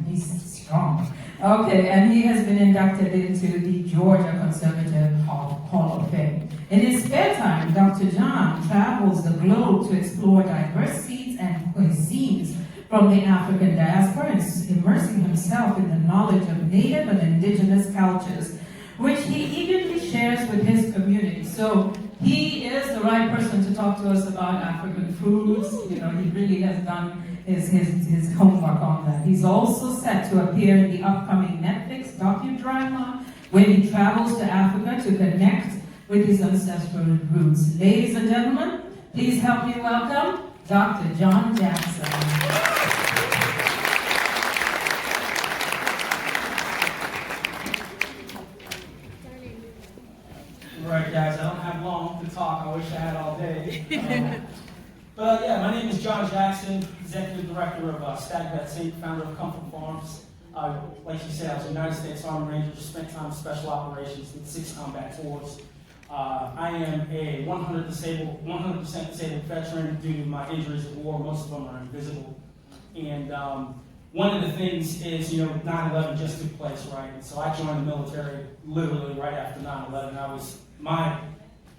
He's strong. Okay, and he has been inducted into the Georgia Conservative Hall of Fame. In his spare time, Dr. John travels the globe to explore diverse seeds and cuisines from the African diaspora and immersing himself in the knowledge of native and indigenous cultures, which he eagerly shares with his community. So he is the right person to talk to us about African foods. You know, he really has done his homework on that. He's also set to appear in the upcoming Netflix docudrama when he travels to Africa to connect with his ancestral roots. Ladies and gentlemen, please help me welcome Dr. John Jackson. All right, guys, I don't have long to talk. I wish I had all day. But yeah, my name is John Jackson, Executive Director of Stag Vets Inc., founder of Comfort Farms. Like you said, I was a United States Army Ranger, spent time in special operations with 6 combat tours. I am a 100% disabled veteran due to my injuries at war. Most of them are invisible. And one of the things is, 9/11 just took place, right? And so I joined the military literally right after 9/11.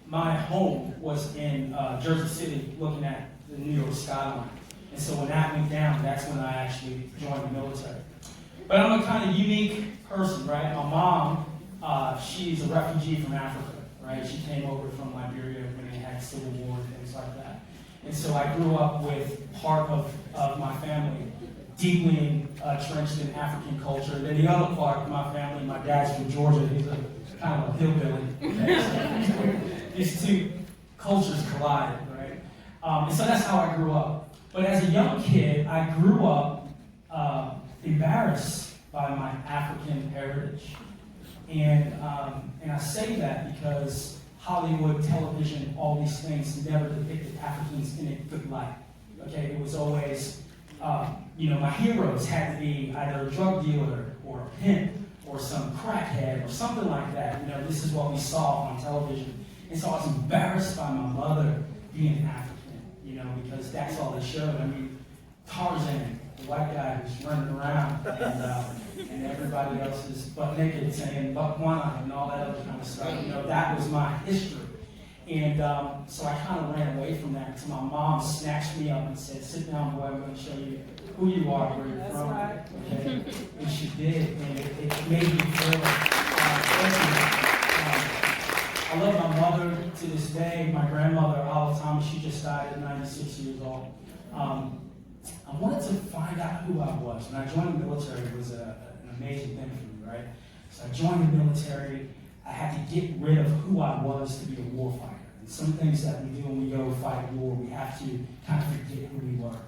My home was in Jersey City, looking at the New York skyline. And so when that went down, that's when I actually joined the military. But I'm a kind of unique person, right? My mom, she's a refugee from Africa, right? She came over from Liberia when they had civil war and things like that. And so I grew up with part of my family deeply entrenched in African culture. Then the other part of my family, my dad's from Georgia, he's a kind of a hillbilly. Okay? So these two cultures collided, right? And so that's how I grew up. But as a young kid, I grew up embarrassed by my African heritage. And I say that because Hollywood, television, all these things never depicted Africans in a good light. Okay, it was always, my heroes had to be either a drug dealer or a pimp or some crackhead or something like that. This is what we saw on television. And so I was embarrassed by my mother being African, because that's all they showed. I mean, Tarzan, the white guy who's running around, and everybody else is butt naked saying buck one eye and all that other kind of stuff. That was my history. And so I kind of ran away from that until my mom snatched me up and said, "Sit down, boy, I'm going to show you who you are, where you're from." Right. Okay? And she did, and it made me feel I love my mother to this day. My grandmother, Olive Thomas, she just died at 96 years old. I wanted to find out who I was. When I joined the military, it was an amazing thing for me, right? So I joined the military. I had to get rid of who I was to be a warfighter. And some things that we do when we go fight war, we have to kind of forget who we were.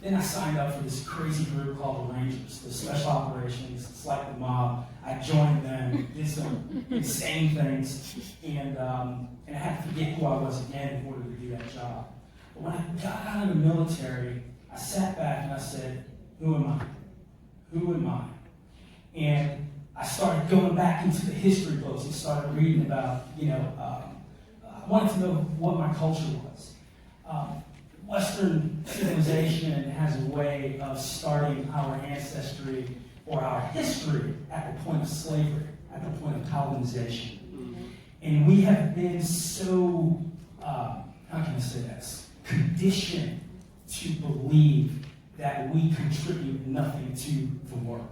Then I signed up for this crazy group called the Rangers, the Special Operations. It's like the mob. I joined them, did some insane things, and I had to forget who I was again in order to do that job. But when I got out of the military, I sat back and I said, who am I? Who am I? And I started going back into the history books and started reading about, I wanted to know what my culture was. Western civilization has a way of starting our ancestry or our history at the point of slavery, at the point of colonization. And we have been so, how can I say this, conditioned to believe that we contribute nothing to the world.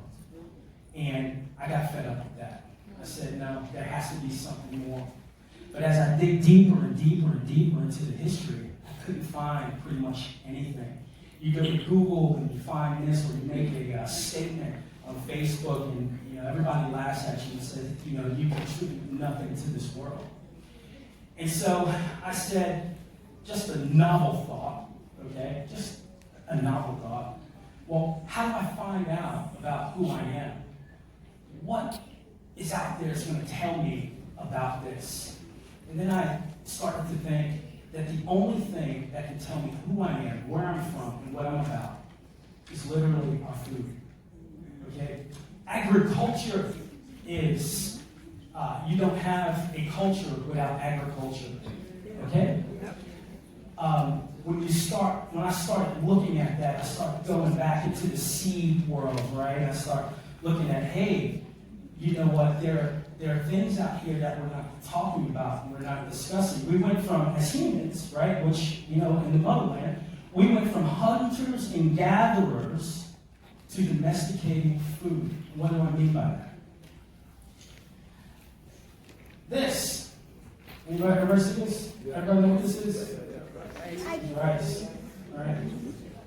And I got fed up with that. I said, no, there has to be something more. But as I dig deeper and deeper and deeper into the history, I couldn't find pretty much anything. You go to Google and you find this, or you make a statement on Facebook, and everybody laughs at you and says, you contribute nothing to this world. And so I said, just a novel thought, okay? Just a novel thought. Well, how do I find out about who I am? What is out there that's going to tell me about this? And then I started to think that the only thing that can tell me who I am, where I'm from, and what I'm about is literally our food. Okay? Agriculture is, you don't have a culture without agriculture. Okay? When I started looking at that, I started going back into the seed world, right? I started looking at, hey, you know what, there are things out here that we're not talking about and we're not discussing. We went from, as humans, right, which, in the motherland, we went from hunters and gatherers to domesticating food. What do I mean by that? This. Everybody see this? Everybody know what this is? Rice. All right.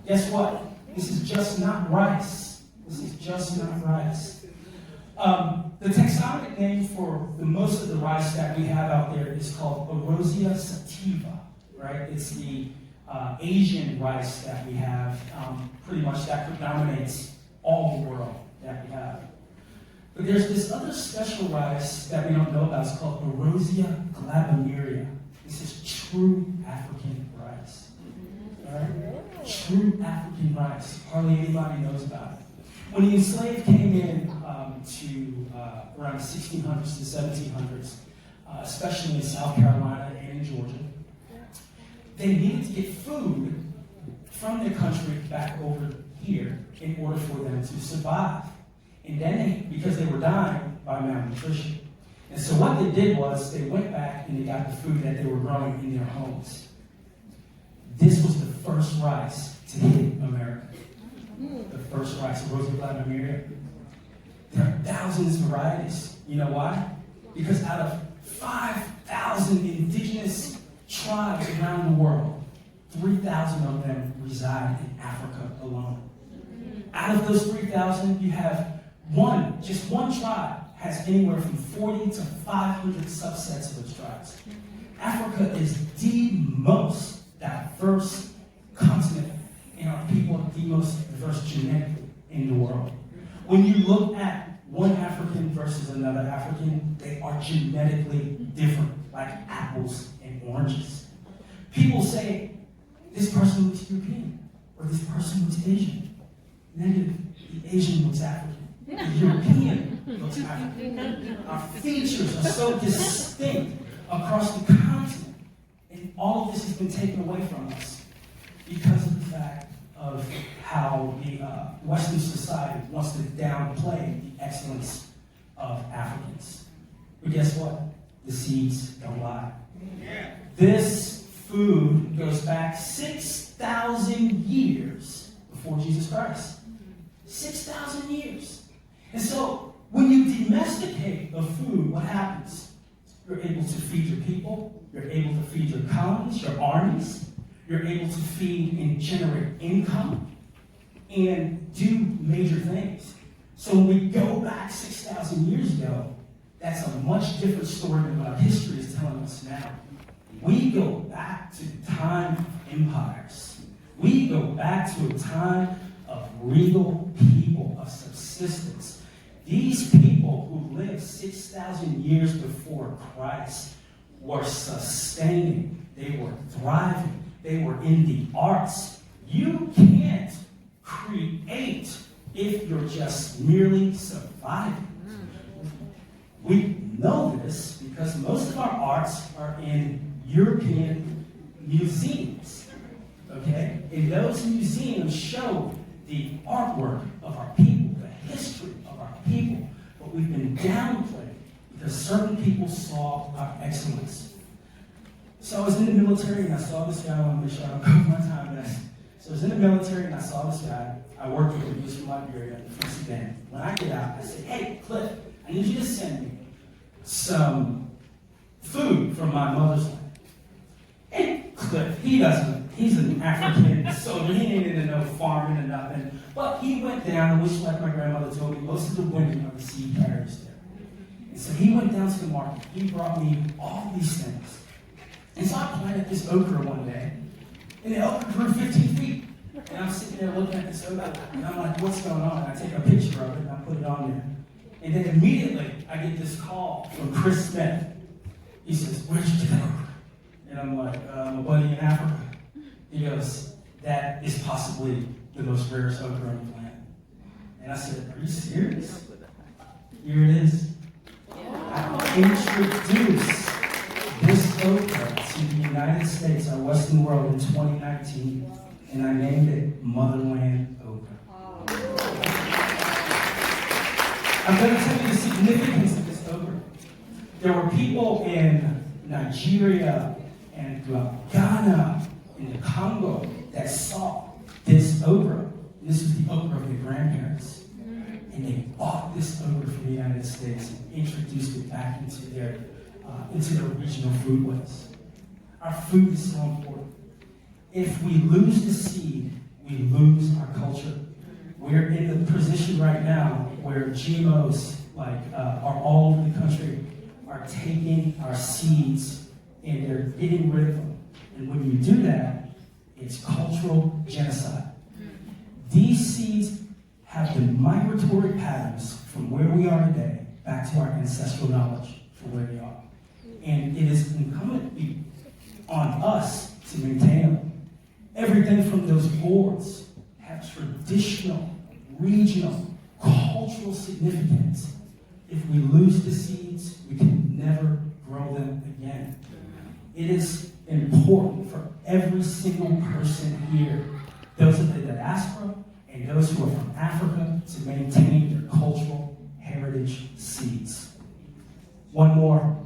Guess what? This is just not rice. This is just not rice. The taxonomic name for most of the rice that we have out there is called Orosia sativa, right? It's the Asian rice that we have, pretty much that predominates all the world that we have. But there's this other special rice that we don't know about. It's called Orosia glabinerea. This is true African rice. All right? True African rice. Hardly anybody knows about it. When the enslaved came in to around the 1600s to 1700s, especially in South Carolina and in Georgia, they needed to get food from their country back over here in order for them to survive. And then because they were dying by malnutrition. And so what they did was they went back and they got the food that they were growing in their homes. This was the first rice to hit America. The first rice, Orosia glabinerea. There are thousands of varieties. You know why? Because out of 5,000 indigenous tribes around the world, 3,000 of them reside in Africa alone. Out of those 3,000, you have just one tribe has anywhere from 40 to 500 subsets of those tribes. Africa is the most diverse continent, and our people are the most diverse genetically in the world. When you look at one African versus another African, they are genetically different, like apples and oranges. People say, this person looks European, or this person looks Asian. Negative, the Asian looks African. The European looks African. Our features are so distinct across the continent, and all of this has been taken away from us because of the fact of how the Western society wants to downplay the excellence of Africans. But guess what? The seeds don't lie. This food goes back 6,000 years before Jesus Christ. 6,000 years. And so, when you domesticate a food, what happens? You're able to feed your people, you're able to feed your colonies, your armies, you're able to feed and generate income, and do major things. So when we go back 6,000 years ago, that's a much different story than what our history is telling us now. We go back to the time of empires. We go back to a time of regal people, of subsistence. These people who lived 6,000 years before Christ were sustaining. They were thriving. They were in the arts. You can't create if you're just merely surviving. We know this because most of our arts are in European museums. Okay? And those museums show the artwork of our people, the history of our people. But we've been downplayed because certain people saw our excellence. So I was in the military and I saw this guy. I want to make sure I don't go one time, guys. So I was in the military and I saw this guy. I worked with him. He was from Liberia, from Sudan. When I get out, I say, hey, Cliff, I need you to send me some food from my mother's land. And Cliff, he doesn't He's an African, so he ain't into no farming or nothing. But he went down, which like my grandmother told me, most of the women are the seed carriers there. And so he went down to the market. He brought me all these things. And so I planted this okra one day, and the okra grew 15 feet. And I'm sitting there looking at this okra, and I'm like, what's going on? And I take a picture of it, and I put it on there. And then immediately, I get this call from Chris Smith. He says, where'd you get that okra? And I'm like, my buddy in Africa. He goes, that is possibly the most rarest okra on the planet. And I said, are you serious? Here it is. I introduced this okra to the United States, our Western world, in 2019, and I named it Motherland Okra. I'm going to tell you the significance of this okra. There were people in Nigeria and Ghana, in the Congo, that saw this okra. This was the okra of their grandparents. And they bought this okra from the United States and introduced it back into their regional foodways. Our food is so important. If we lose the seed, we lose our culture. We're in the position right now where GMOs are all over the country, are taking our seeds and they're getting rid of them. And when you do that, it's cultural genocide. These seeds have the migratory patterns from where we are today back to our ancestral knowledge for where we are. And it is incumbent on us to maintain them. Everything from those boards have traditional, regional, cultural significance. If we lose the seeds, we can never grow them again. It is important for every single person here, those of the diaspora and those who are from Africa, to maintain their cultural heritage seeds. One more.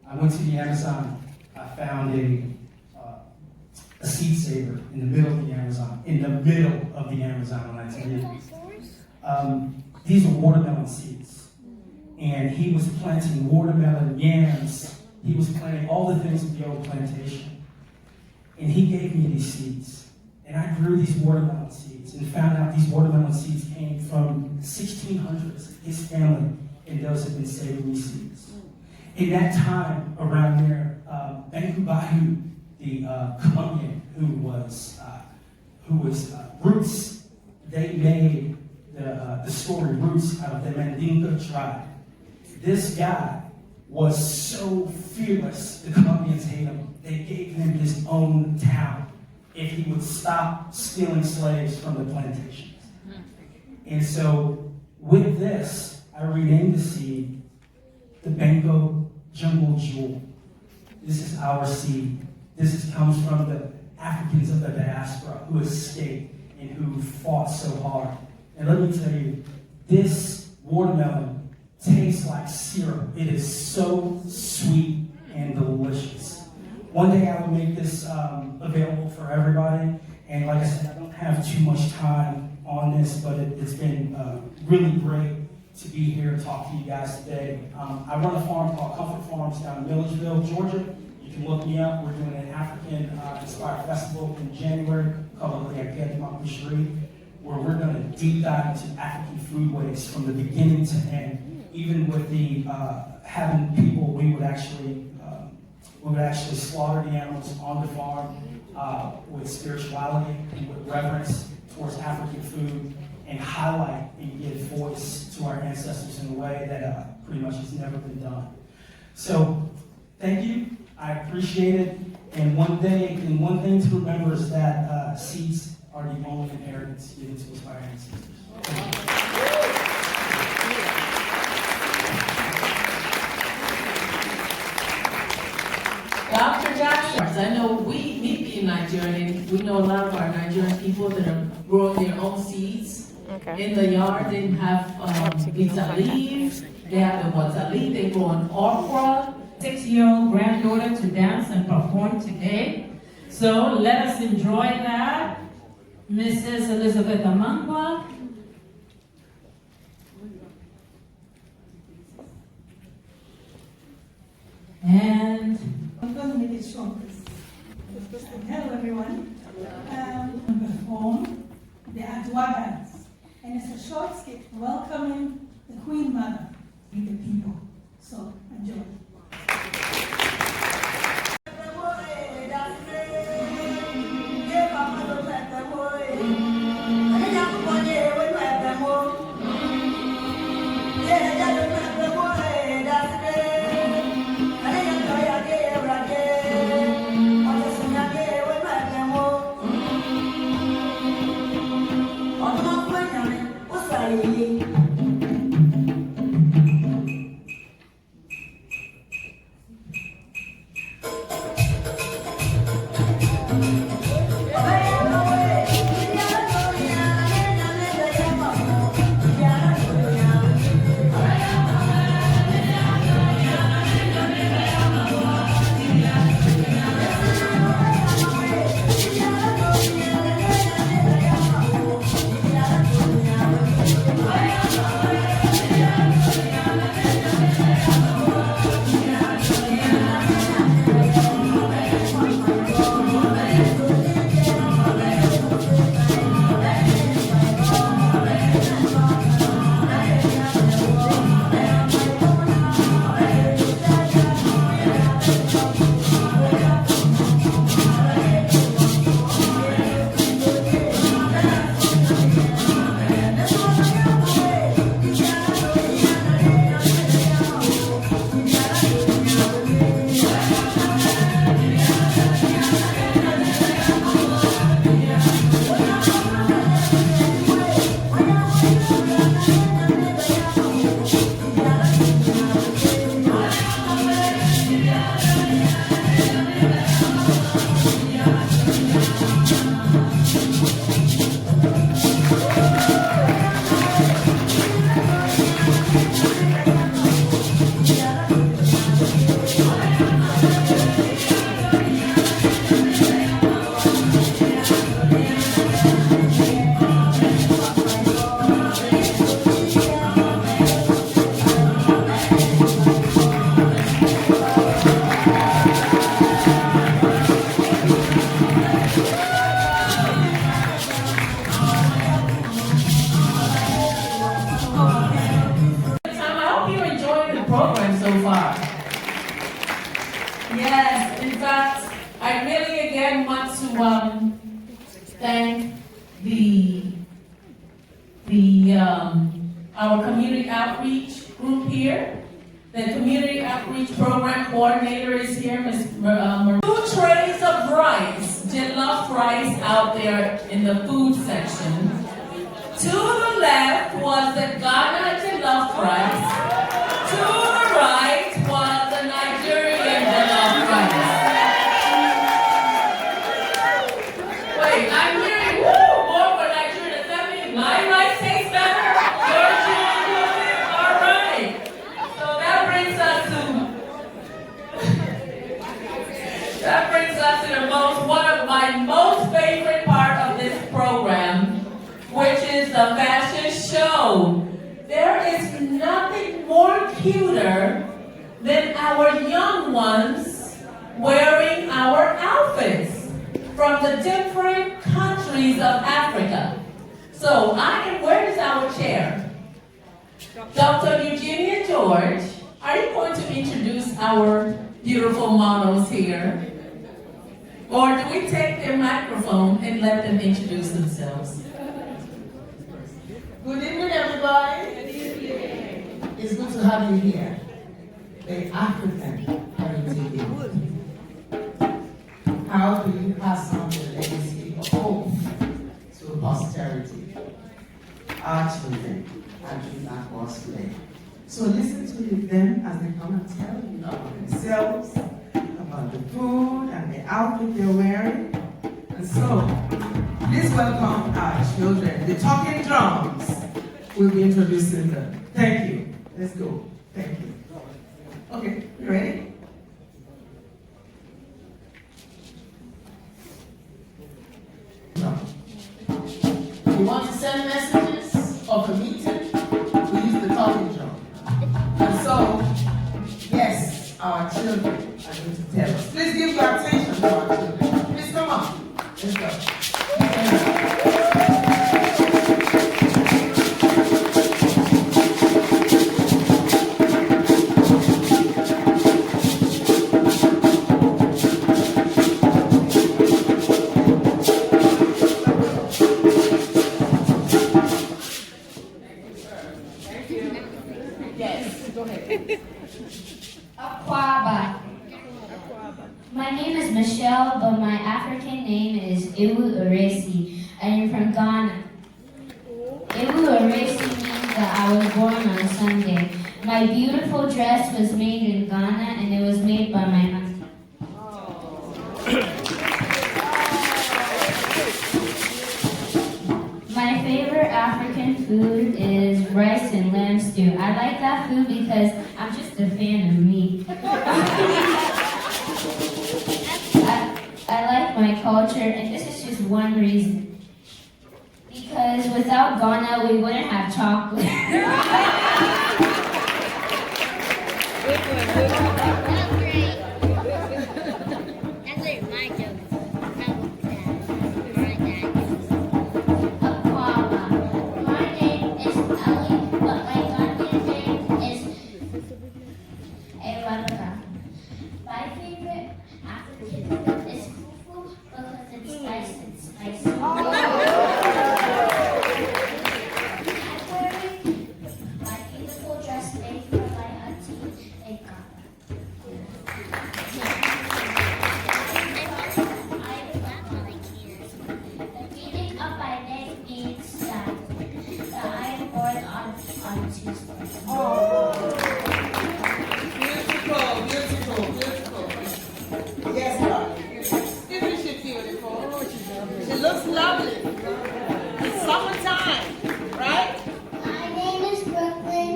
I went to the Amazon. I found a seed saver in the middle of the Amazon. In the middle of the Amazon, when I tell you. These are watermelon seeds. And he was planting watermelon, yams. He was planting all the things of the old plantation. And he gave me these seeds. And I grew these watermelon seeds and found out these watermelon seeds came from 1600s. His family and those had been saving these seeds. In that time, around there, Banku Bahu, the Colombian who was Roots, they made the story Roots out of the Mandinka tribe. This guy was so fearless, the Colombians hate him. They gave him his own town if he would stop stealing slaves from the plantations. And so, with this, I renamed the seed the Banco Jungle Jewel. This is our seed. This comes from the Africans of the diaspora who escaped and who fought so hard. And let me tell you, this watermelon tastes like syrup. It is so sweet and delicious. One day I will make this available for everybody. And like I said, I don't have too much time on this, but it's been really great to be here and talk to you guys today. I run a farm called Comfort Farms down in Milledgeville, Georgia. You can look me up. We're doing an African-inspired festival in January called the Immigrant, where we're going to deep dive into African foodways from the beginning to end. Even with the having people, we would actually slaughter the animals on the farm with spirituality and with reverence towards African food, and highlight and give voice to our ancestors in a way that pretty much has never been done. So, thank you. I appreciate it. And one thing to remember is that seeds are the only inheritance given to us by our ancestors. Dr. Joshua, I know me being Nigerian, we know a lot of our Nigerian people that are growing their own seeds in the yard. They have bitter leaves, they have the water leaf, they grow an okra. 6-year-old granddaughter to dance and perform today. So let us enjoy that. Mrs. Elizabeth Amangwa. And I'm going to make it short. Hello. Adwagas. And it's a short skit welcoming the Queen Mother with the people. So enjoy. Yes, in fact, I really again want to thank our community outreach group here. The community outreach program coordinator is here, Ms. Marie. 2 trays of rice, jollof rice out there in the food section. To the left was the Ghana jollof rice. To the right was the Nigerian jollof rice. Wait, I'm hearing more for Nigeria. Does that mean my rice tastes better? Yours should do it? All right. So that brings us to one of my most favorite part of this program, which is the fashion show. There is nothing more cuter than our young ones wearing our outfits from the different countries of Africa. So where is our chair? Dr. Eugenia George, are you going to introduce our beautiful models here? Or do we take their microphone and let them introduce themselves? Good evening, everybody. It's good to have you here. The African Heritage Day. How do you pass on the legacy of hope to posterity? Our children are doing that for us today. So listen to them as they come and tell you about themselves, about the food and the outfit they're wearing. And so, please welcome our children. The talking drums will be introducing them. Thank you. Let's go. Thank you. Okay, you ready? You want to send messages of a meeting? We use the talking drum. And so, yes, our children are going to tell us. Please give your attention to our children. Please come on. Let's go. My name is Michelle, but my African name is Iwu Uresi. I am from Ghana. Iwu Uresi means that I was born on Sunday. My beautiful dress was made in Ghana, and it was made by my auntie. My favorite African food is rice and lamb stew. I like that food because I'm just a fan of meat. I like my culture, and this is just one reason. Because without Ghana, we wouldn't have chocolate. My favorite African food is fufu because it's nice and spicy. I'm wearing my beautiful dress made for my auntie in Ghana. The meaning of my name means that I am born on Tuesday. Yes, darling. Isn't she beautiful? She looks lovely. It's summertime, right? My name is Brooklyn.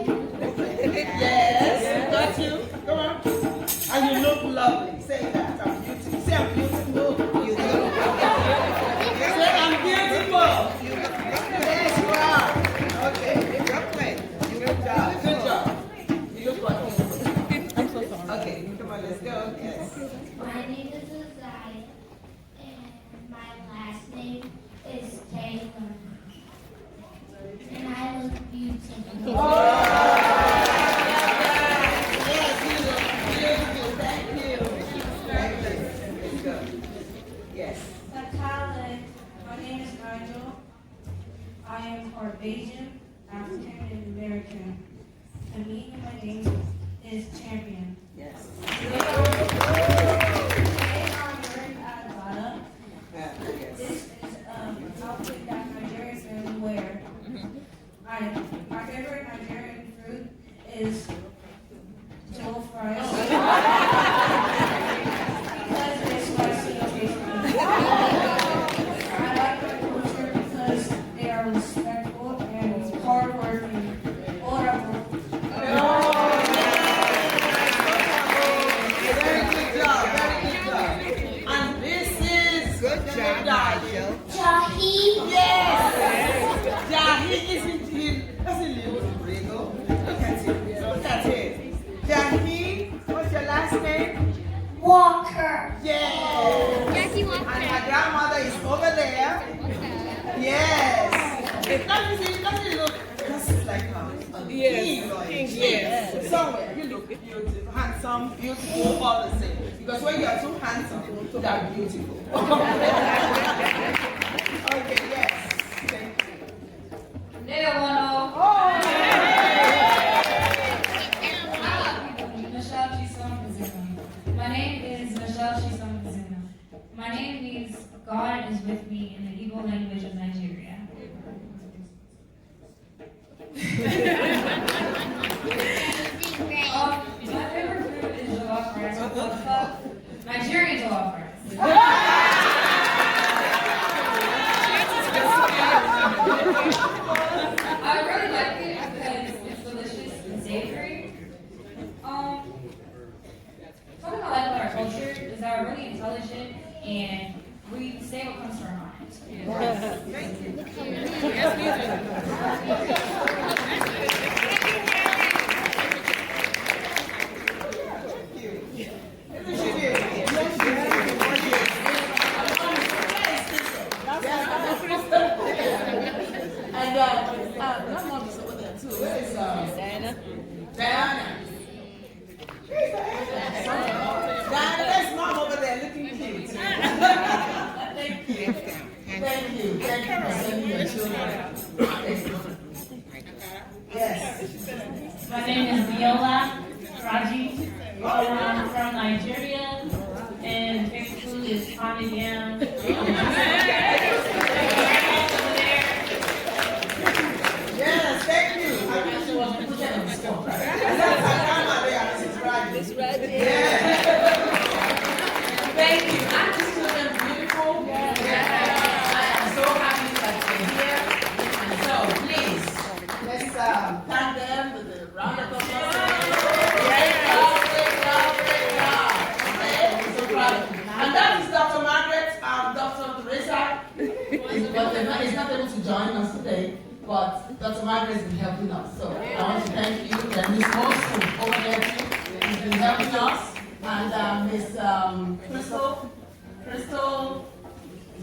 Yes, got you. Come on. And you look lovely. Say that. I'm beautiful. Say I'm beautiful. Say I'm beautiful. Yes, you are. Okay. Brooklyn. Good job. Good job. You look wonderful. I'm so sorry. Okay, come on, let's go. Yes. My name is Uzziah, and my last name is Taylor. And I look beautiful. Yes, you look beautiful. Thank you. Thank you. Let's go. Yes. My name is Nigel. I am Caucasian, African, and American. The meaning of my name is champion. Yes. Today I'm wearing Ghana. This is an outfit that Nigerians really wear. My favorite Nigerian food is jollof rice. Because it's spicy and tasty. I like their culture because they are respectful and hardworking. Honorable. Very good job. And this is good job, Jahi. Yes. Jahi isn't he? Doesn't he look regal? Look at him. Look at him. Jahi, what's your last name? Walker. Yes. Jackie Walker. And my grandmother is over there. Yes. It doesn't look just like a king or a king. Somewhere you look beautiful, handsome, beautiful, all the same. Because when you are too handsome, you are beautiful. Okay, yes. Thank you. My name is Michelle Chisom Bazina. My name means God is with me in the Igbo language of Nigeria. My favorite food is jollof rice. Nigerian jollof rice. I really like it because it's delicious and savory. Something I like about our culture is that we're really intelligent and we say what comes to our minds. Thank you. And my mom is over there too. Where is Diana? Diana. Diana, there's mom over there looking cute. Thank you. Thank you. Thank you for sending your children. Yes. My name is Viola Raji. I'm from Nigeria, and but Dr. Margaret's been helping us. So I want to thank you, and Ms. Mosu over there too, has been helping us, and Ms. Crystal has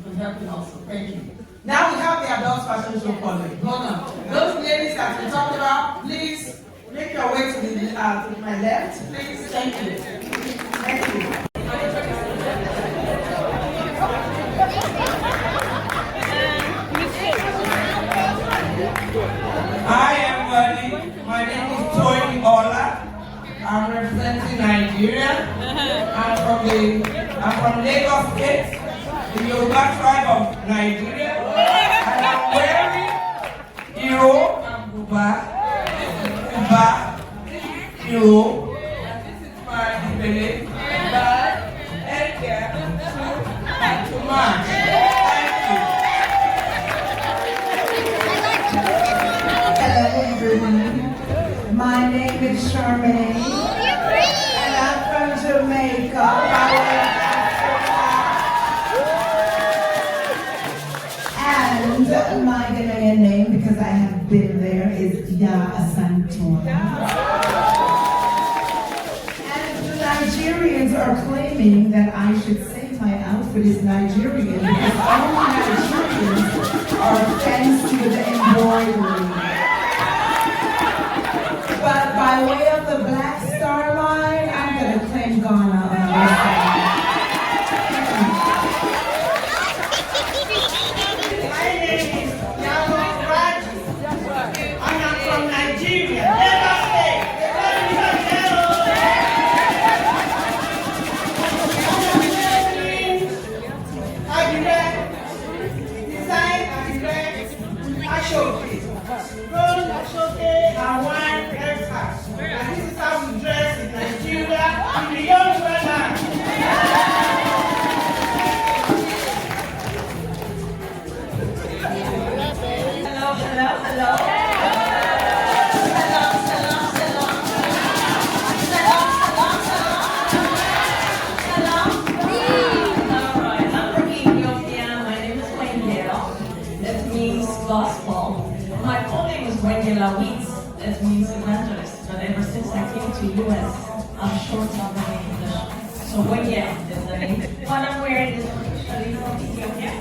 been helping also. Thank you. Now we have the adult fashion show following. Hold on. Those ladies that we talked about, please make your way to my left. Please. Thank you. Thank you. I am ready. My name is Toyin Ola. I'm representing Nigeria. I'm from Lagos State, the Yoruba tribe of Nigeria. And I'm wearing Iro and Buba, Iro. This is my Ibele, bag, headgear, and to match. Hello everyone. My name is Charmaine, and I'm from Jamaica. And my Ghanaian name, because I have been there, is Ya Asantona. And the Nigerians are claiming that I should say my outfit is Nigerian because all Nigerians are fancy with the embroidery. But by way of the Black Star Line, I'm going to claim Ghana on my side. My name is Yamo Raji. I am from Nigeria, Lagos State. I direct, design and direct Ashoke. Gold Ashoke and one haircut. And this is how we dress in Nigeria in the Yoruba land. Hello. Gospel. My full name is Wendy Lawitz, that means evangelist, but ever since I came to US, I'm short of the name English. So Wendy is the name. What I'm wearing is officially from Ethiopia.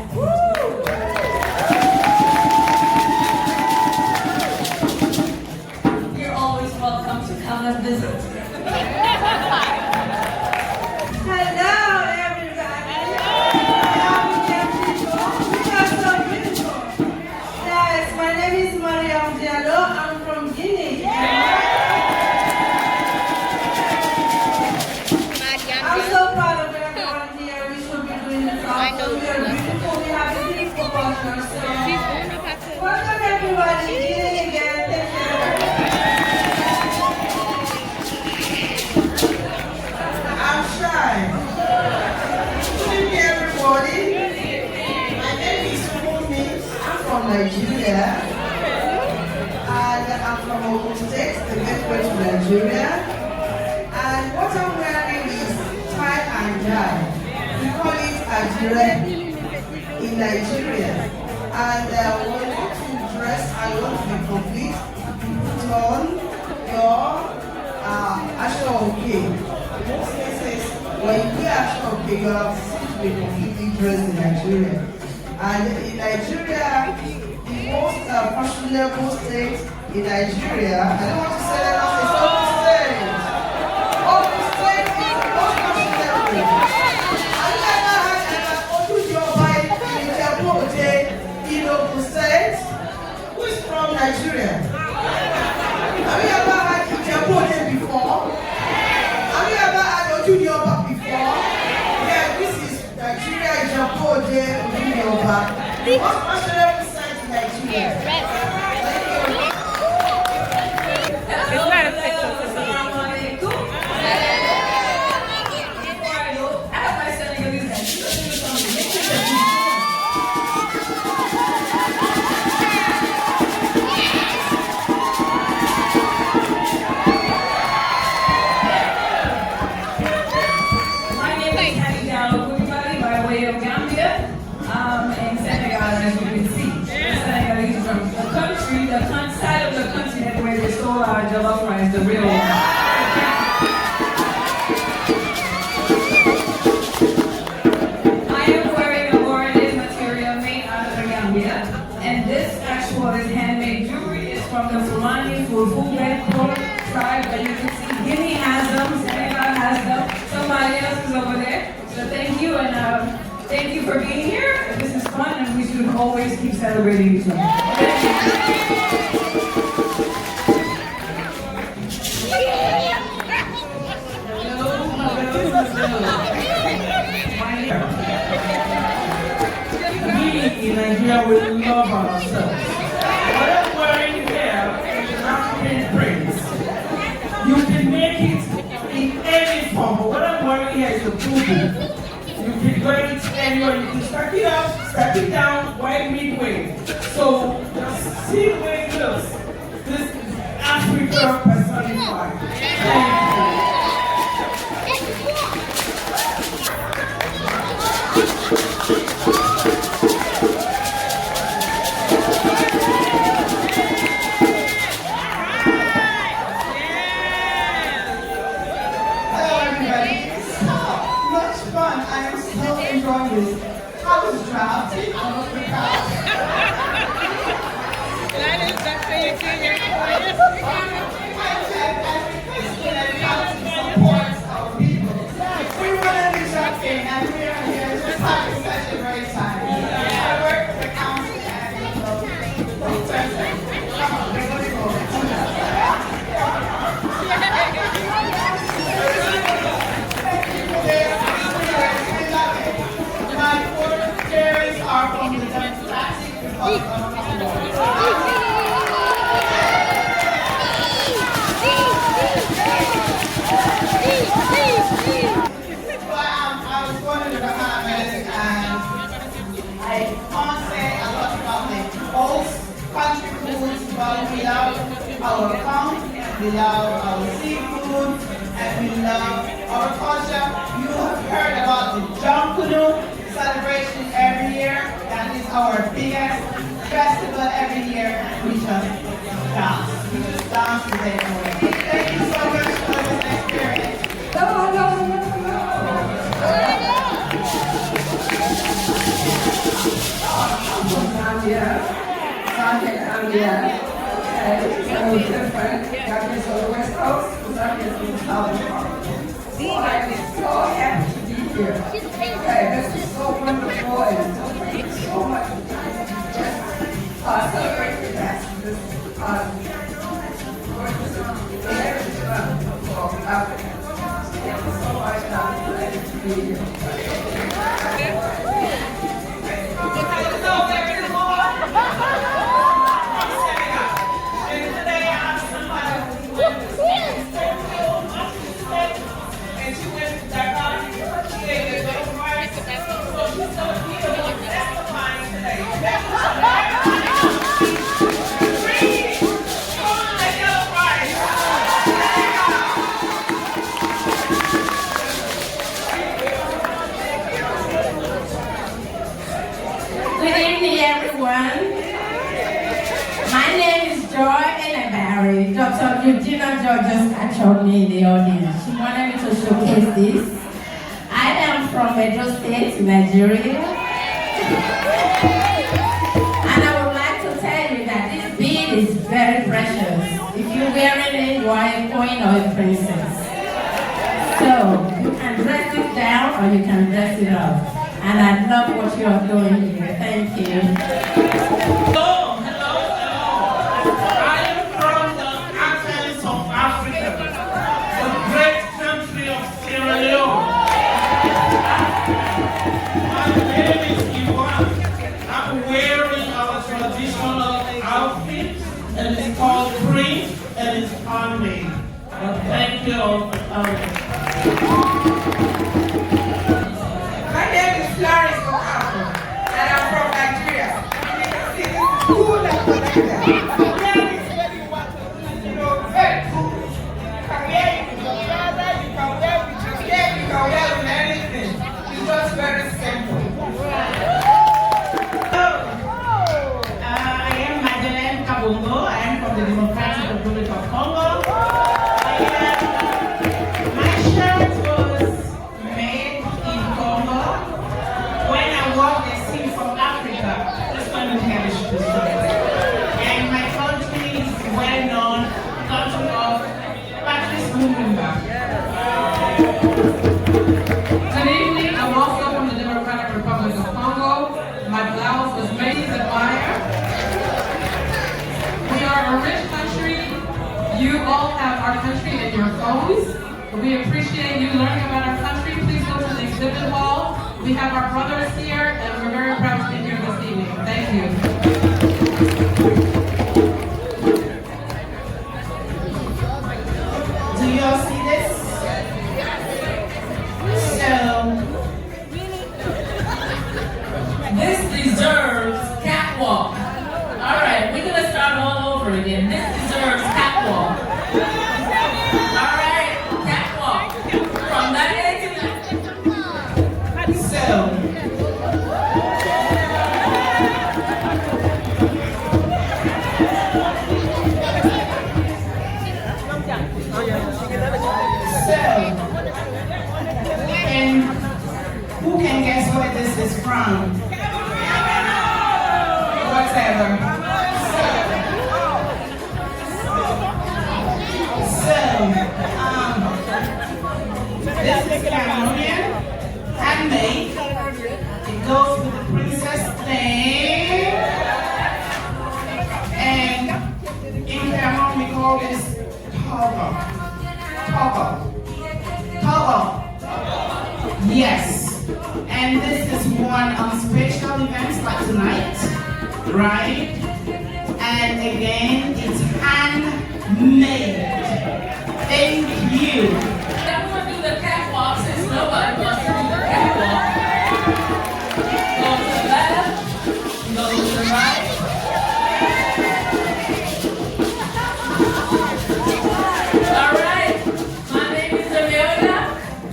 You're always welcome to come and visit. Hello, everybody. Yes, my name is Mariam Diallo. I'm from Guinea. I'm so proud of everyone here. We should be doing this also. We are beautiful. We have a beautiful culture. So, welcome everybody. Guinea again. Take care. I'm shy. Good evening, everybody. My name is Fumi. I'm from Nigeria. And I'm from Ogun State, the gateway to Nigeria. And what I'm wearing is tie and dye. We call it Ajire in Nigeria. And when you want to dress and you want to be complete, you put on your ashoke. In most cases, when you wear ashoke, you are seen to be completely dressed in Nigeria. And in Nigeria, the most fashionable state in Nigeria, I don't want to say that now, it's Ogun State. Ogun State is the most fashionable. Have you ever had an Odujoba in Ijebu-Ode in Ogun State? Who is from Nigeria? Have you ever had Ijebu-Ode before? Have you ever had Odujoba before? Yeah, this is Nigeria, Ijebu-Ode, Odujoba. The most fashionable site in Nigeria. It's not a picture. My name is Hattie Diallo Koulibaly by way of Gambia, in Senegal, as you can see. Senegal is from the country country, the side of the continent where they stole our jollof rice, the real one. I am wearing a Borrelid material made out of the Gambia, and this actual is handmade jewelry. It's from the Fulani Fulfulde tribe, and you can see Guinea has them, Senegal has them, somebody else is over there. So thank you, and thank you for being here. This is fun, and we should always keep celebrating each other. We in Nigeria will love ourselves. What I'm wearing here is an African print. You can make it in any form, but what I'm wearing here is a boo-boo. You can wear it anywhere. You can stack it up, stack it down, white midway. So just see the way it looks. This is Africa personified. Thank you. Hello everybody. So much fun. I am so enjoying this. I was drafted on the couch. That is the favorite. I said, as we Christian and come to support our people. We want to be shopping and we are here just having such a great time. I work for the county and come on, let's go. My four chairs are from the Democratic Republic of Congo. I was born in the Bahamas and I can't say a lot about the old country foods, but we love our corn, we love our seafood, and we love our culture. You have heard about the Jamkuno celebration every year. That is our biggest festival every year. We just dance. We just dance to take away. Thank you so much for this experience. Zambia, okay, so different. Gambia's on the West Coast, Zambia's in the Southern part. So I am so happy to be here. Okay, this is so wonderful and so much celebrate the best. This for Africa. Thank you so much, and I'm glad to be here. Good evening, everyone. My name is Joy Elleberry. Dr. Eugenia George just captured me in the audience. She wanted me to showcase this. I am from Edo State, Nigeria. And I would like to tell you that this bead is very precious. If you're wearing it, you are a queen or a princess. So you can dress it down or you can dress it up. And I love what you are doing here. Thank you. Hello. I am from the Athens of Africa, the great country of Sierra Leone. My name is Iwan. I'm wearing our traditional outfit, and it's called print, and it's handmade. Thank you all for coming. My name is Florence Okafor, and I'm from Nigeria. And you can see this is cool and connected. Here is where you want to, very cool. You can wear it with your brother, you can wear it with your kid, you can wear it with anything. It's just very simple. I am Madeleine Cabo. Congo. I am from the Democratic Republic of Congo. My shirt was made in Congo. When I walk, they see from Africa. That's why we have a shirt. And my country is well known, country of Patrice Lumumba. Good evening. I'm also from the Democratic Republic of Congo. My blouse was made in the fire. We are a rich country. You all have our country in your phones. We appreciate you learning about our country. Please go to the exhibit hall. We have our brothers here, and we're very proud to be here this evening. Thank you. Do you all see this? So, This deserves catwalk. All right, we're gonna start all over again. This deserves catwalk. All right, catwalk. From that end to that. so, and who can guess where this is from? Whatever. So, this is Cameroonian, handmade. It goes with the princess thing. And in Cameroon, we call this Togo. Togo. Togo. Yes. And this is worn on special events like tonight, right? And again, it's handmade. Thank you. I'm gonna do the catwalk since nobody wants to do the catwalk. Go to the left, go to the right. All right, my name is Amelia,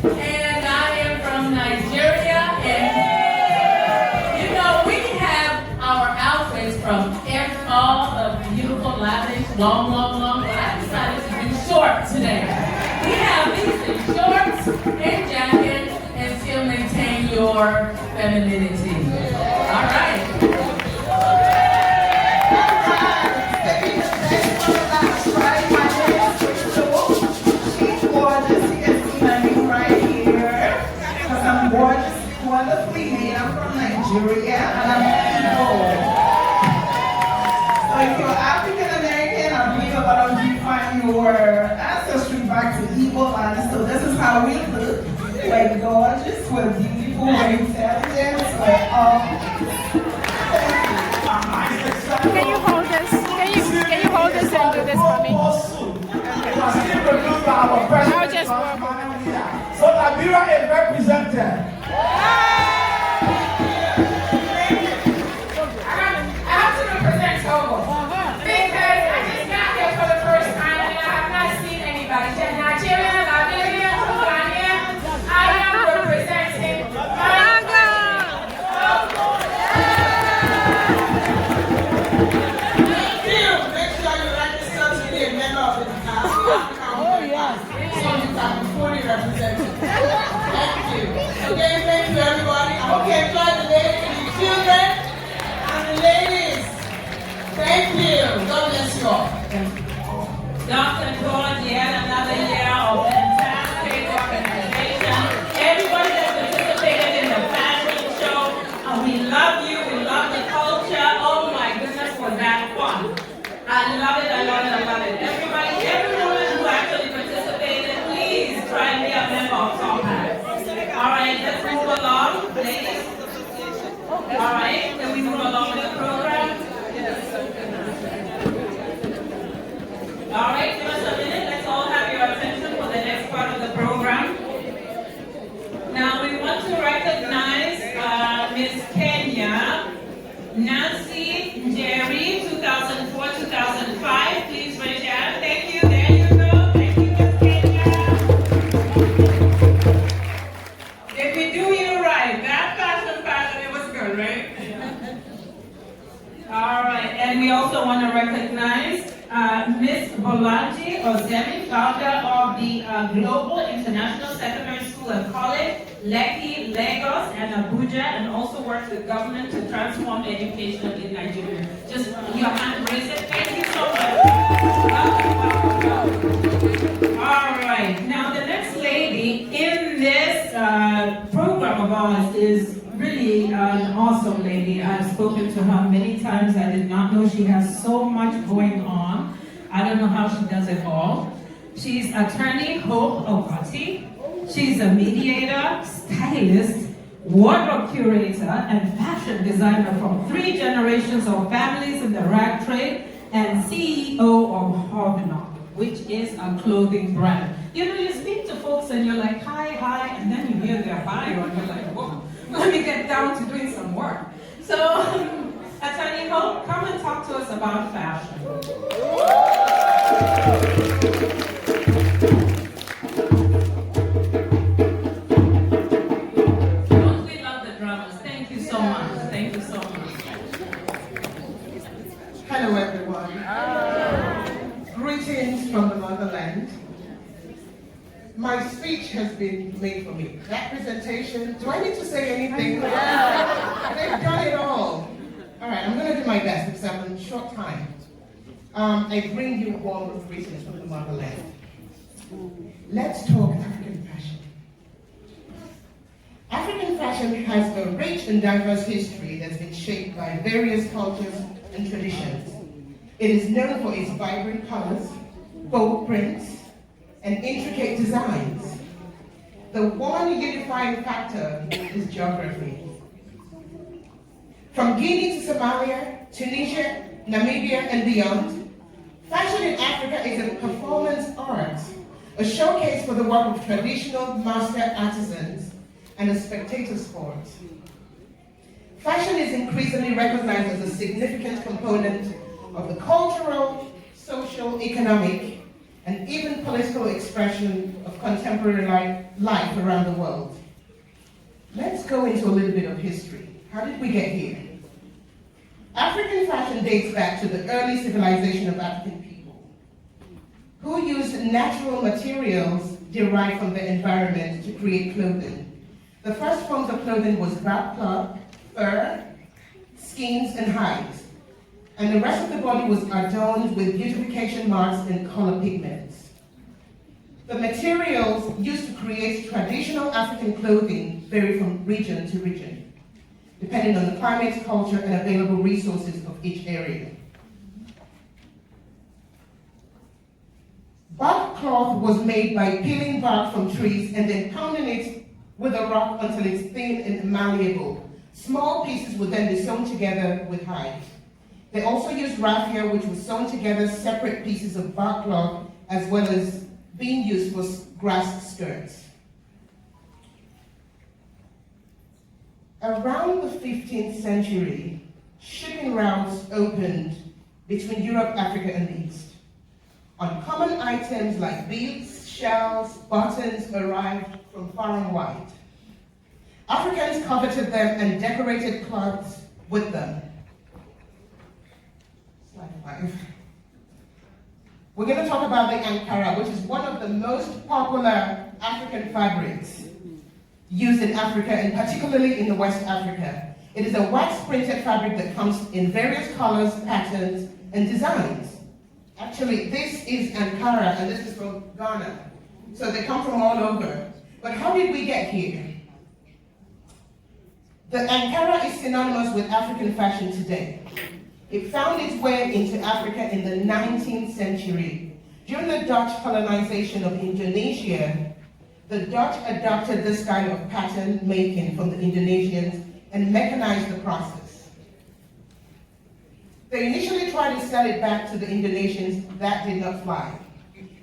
and I am from Nigeria. And you know, we have our outfits from all the beautiful, lavish, long, but I decided to do short today. We have these in shorts and jackets and still maintain your femininity. All right. Wonderfully made. I'm from Nigeria and I'm Igbo. So if you're African American, I believe a lot of you find your ancestry back to Igbo land. So this is how we look. We're gorgeous, we're beautiful, we're intelligent, we're Can you hold this? Can you hold this and do this for me? I'll just walk. So Nigeria is represented. I have to represent Togo because I just got here for the first time and I have not seen anybody. Nigeria, Liberia, Ghana, I am representing Togo. Thank you. Make sure you register to be a member of the cast. Oh yes. So you can be fully represented. Thank you. Okay, thank you everybody. I hope you enjoy the day with the children and the ladies. Thank you. God bless you all. Dr. George, yet another year of fantastic organization. Everybody that participated in the fashion show, and we love you, we love the culture. Oh my goodness, was that fun. I love it, I love it, I love it. Everybody, everyone who actually participated, please try and be a member of PAC. All right, let's move along, ladies. All right, can we move along with the program? All right, give us a minute. Let's all have your attention for the next part of the program. Now we want to recognize Miss Kenya, Nancy Jerry, 2004-2005. Please raise your hand. Thank you. There you go. Thank you, Miss Kenya. Did we do you right? That fashion, it was good, right? Bolaji Ozemi, founder of the Global International Secondary School and College, Lekki, Lagos, and Abuja, and also works with government to transform education in Nigeria. Just your hand raise it. Thank you so much. All right, now the next lady in this program of ours is really an awesome lady. I've spoken to her many times. I did not know she has so much going on. I don't know how she does it all. She's attorney Hope Ogati. She's a mediator, stylist, wardrobe curator, and fashion designer from 3 generations of families in the rag trade, and CEO of Hobnob, which is a clothing brand. You know, you speak to folks and you're like, hi, and then you hear their bio and you're like, whoa, let me get down to doing some work. So, Attorney Hope, come and talk to us about fashion. Don't we love the drummers? Thank you so much. Thank you so much. Hello, everyone. Greetings from the motherland. My speech has been made for me. That presentation, do I need to say anything? They've done it all. All right, I'm going to do my best because I'm in short time. I bring you warm greetings from the motherland. Let's talk African fashion. African fashion has a rich and diverse history that's been shaped by various cultures and traditions. It is known for its vibrant colors, bold prints, and intricate designs. The one unifying factor is geography. From Guinea to Somalia, Tunisia, Namibia, and beyond, fashion in Africa is a performance art, a showcase for the work of traditional master artisans, and a spectator sport. Fashion is increasingly recognized as a significant component of the cultural, social, economic, and even political expression of contemporary life around the world. Let's go into a little bit of history. How did we get here? African fashion dates back to the early civilization of African people, who used natural materials derived from the environment to create clothing. The first forms of clothing was bark cloth, fur, skins, and hides. And the rest of the body was adorned with beautification marks and color pigments. The materials used to create traditional African clothing vary from region to region, depending on the climate, culture, and available resources of each area. Bark cloth was made by peeling bark from trees and then pounding it with a rock until it's thin and malleable. Small pieces would then be sewn together with hide. They also used raffia, which was sewn together separate pieces of bark cloth, as well as being used for grass skirts. Around the 15th century, shipping routes opened between Europe, Africa, and the East. Uncommon items like beads, shells, buttons arrived from far and wide. Africans coveted them and decorated cloths with them. Slide 5. We're going to talk about the Ankara, which is one of the most popular African fabrics used in Africa, and particularly in the West Africa. It is a wax-printed fabric that comes in various colors, patterns, and designs. Actually, this is Ankara, and this is from Ghana. So they come from all over. But how did we get here? The Ankara is synonymous with African fashion today. It found its way into Africa in the 19th century. During the Dutch colonization of Indonesia, the Dutch adopted this style of pattern making from the Indonesians and mechanized the process. They initially tried to sell it back to the Indonesians. That did not fly.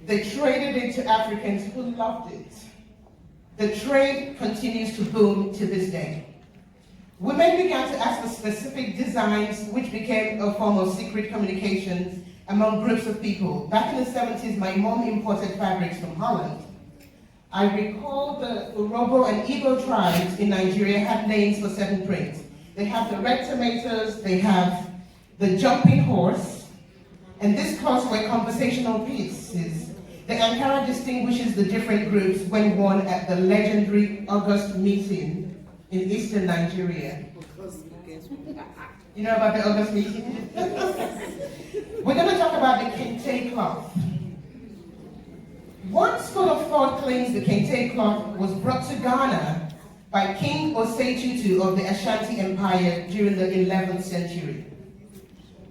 They traded it to Africans who loved it. The trade continues to boom to this day. Women began to ask for specific designs, which became a form of secret communications among groups of people. Back in the 70s, my mom imported fabrics from Holland. I recall the Urhobo and Igbo tribes in Nigeria had names for certain prints. They have the red tomatoes, they have the jumping horse, And these cloths were conversational pieces. The Ankara distinguishes the different groups when worn at the legendary August meeting in eastern Nigeria. You know about the August meeting? We're going to talk about the kente cloth. One school of thought claims the kente cloth was brought to Ghana by King Osei Tutu of the Ashanti Empire during the 11th century.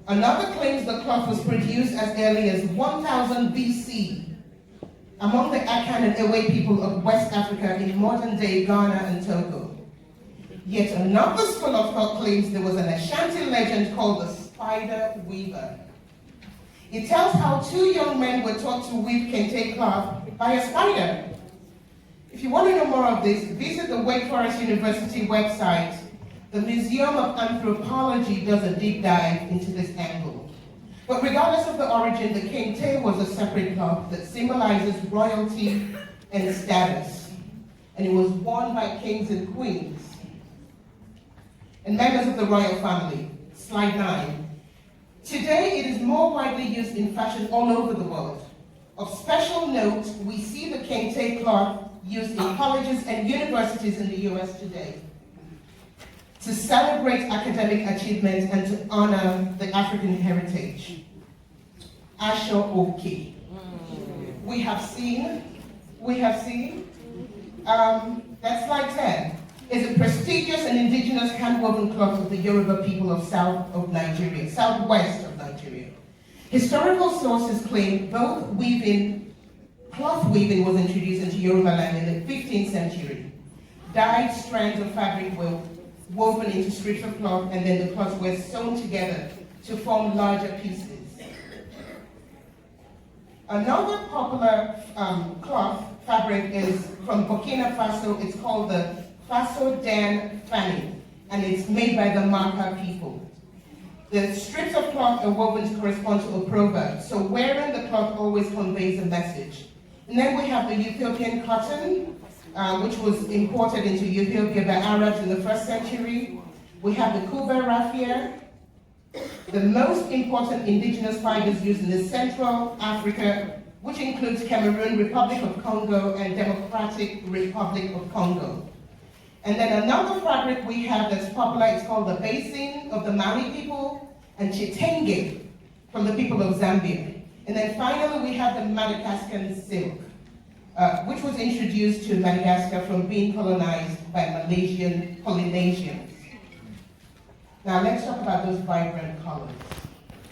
Another claims the cloth was produced as early as 1000 BC among the Akan and Ewe people of West Africa in modern-day Ghana and Togo. Yet another school of thought claims there was an Ashanti legend called the Spider Weaver. It tells how two young men were taught to weave kente cloth by a spider. If you want to know more of this, visit the Wake Forest University website. The Museum of Anthropology does a deep dive into this angle. But regardless of the origin, the kente was a separate cloth that symbolizes royalty and status. And it was worn by kings and queens and members of the royal family. Slide 9. Today, it is more widely used in fashion all over the world. Of special note, we see the kente cloth used in colleges and universities in the US today to celebrate academic achievement and to honor the African heritage. Asho Oki. We have seen, that's slide 10, is a prestigious and indigenous hand-woven cloth of the Yoruba people of southwest of Nigeria. Historical sources claim both cloth weaving was introduced into Yoruba land in the 15th century. Dyed strands of fabric were woven into strips of cloth, and then the cloths were sewn together to form larger pieces. Another popular cloth fabric is from Burkina Faso. It's called the Faso Dan Fani, and it's made by the Maka people. The strips of cloth are woven to correspond to a proverb, so wearing the cloth always conveys a message. And then we have the Ethiopian cotton, which was imported into Ethiopia by Arabs in the 1st century. We have the Kuba raffia, the most important indigenous fibers used in the Central Africa, which includes Cameroon, Republic of Congo, and Democratic Republic of Congo. And then another fabric we have that's popular is called the basin of the Mali people, and chitenge from the people of Zambia. And then finally we have the Madagascan silk, which was introduced to Madagascar from being colonized by Malaysian Polynesians. Now let's talk about those vibrant colors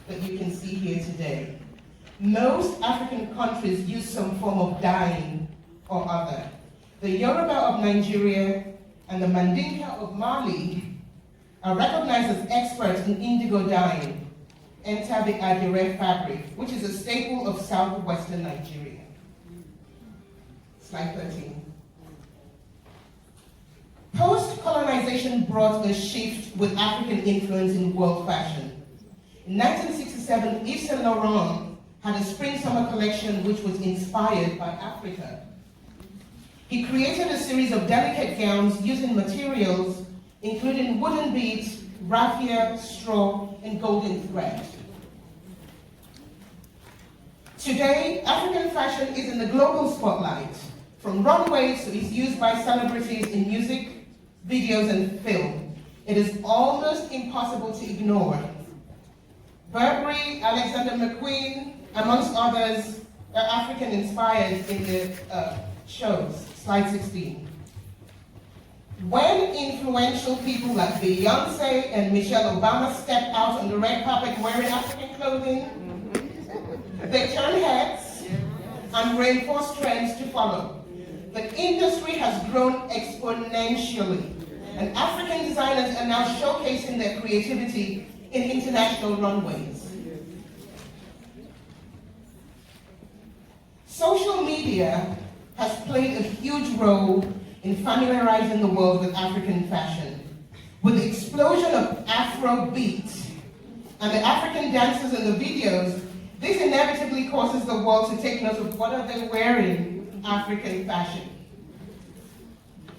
that you can see here today. Most African countries use some form of dyeing or other. The Yoruba of Nigeria and the Mandinka of Mali are recognized as experts in indigo dyeing. Enter the Adire fabric, which is a staple of southwestern Nigeria. Slide 13. Post-colonization brought a shift with African influence in world fashion. In 1967, Yves Saint Laurent had a spring-summer collection which was inspired by Africa. He created a series of delicate gowns using materials including wooden beads, raffia, straw, and golden thread. Today, African fashion is in the global spotlight. From runways, so it's used by celebrities in music, videos, and film. It is almost impossible to ignore. Burberry, Alexander McQueen, amongst others, are African-inspired in the shows. Slide 16. When influential people like Beyonce and Michelle Obama step out on the red carpet wearing African clothing, they turn heads and reinforce trends to follow. The industry has grown exponentially, and African designers are now showcasing their creativity in international runways. Social media has played a huge role in familiarizing the world with African fashion. With the explosion of Afrobeat and the African dancers in the videos, this inevitably causes the world to take note of what are they wearing African fashion.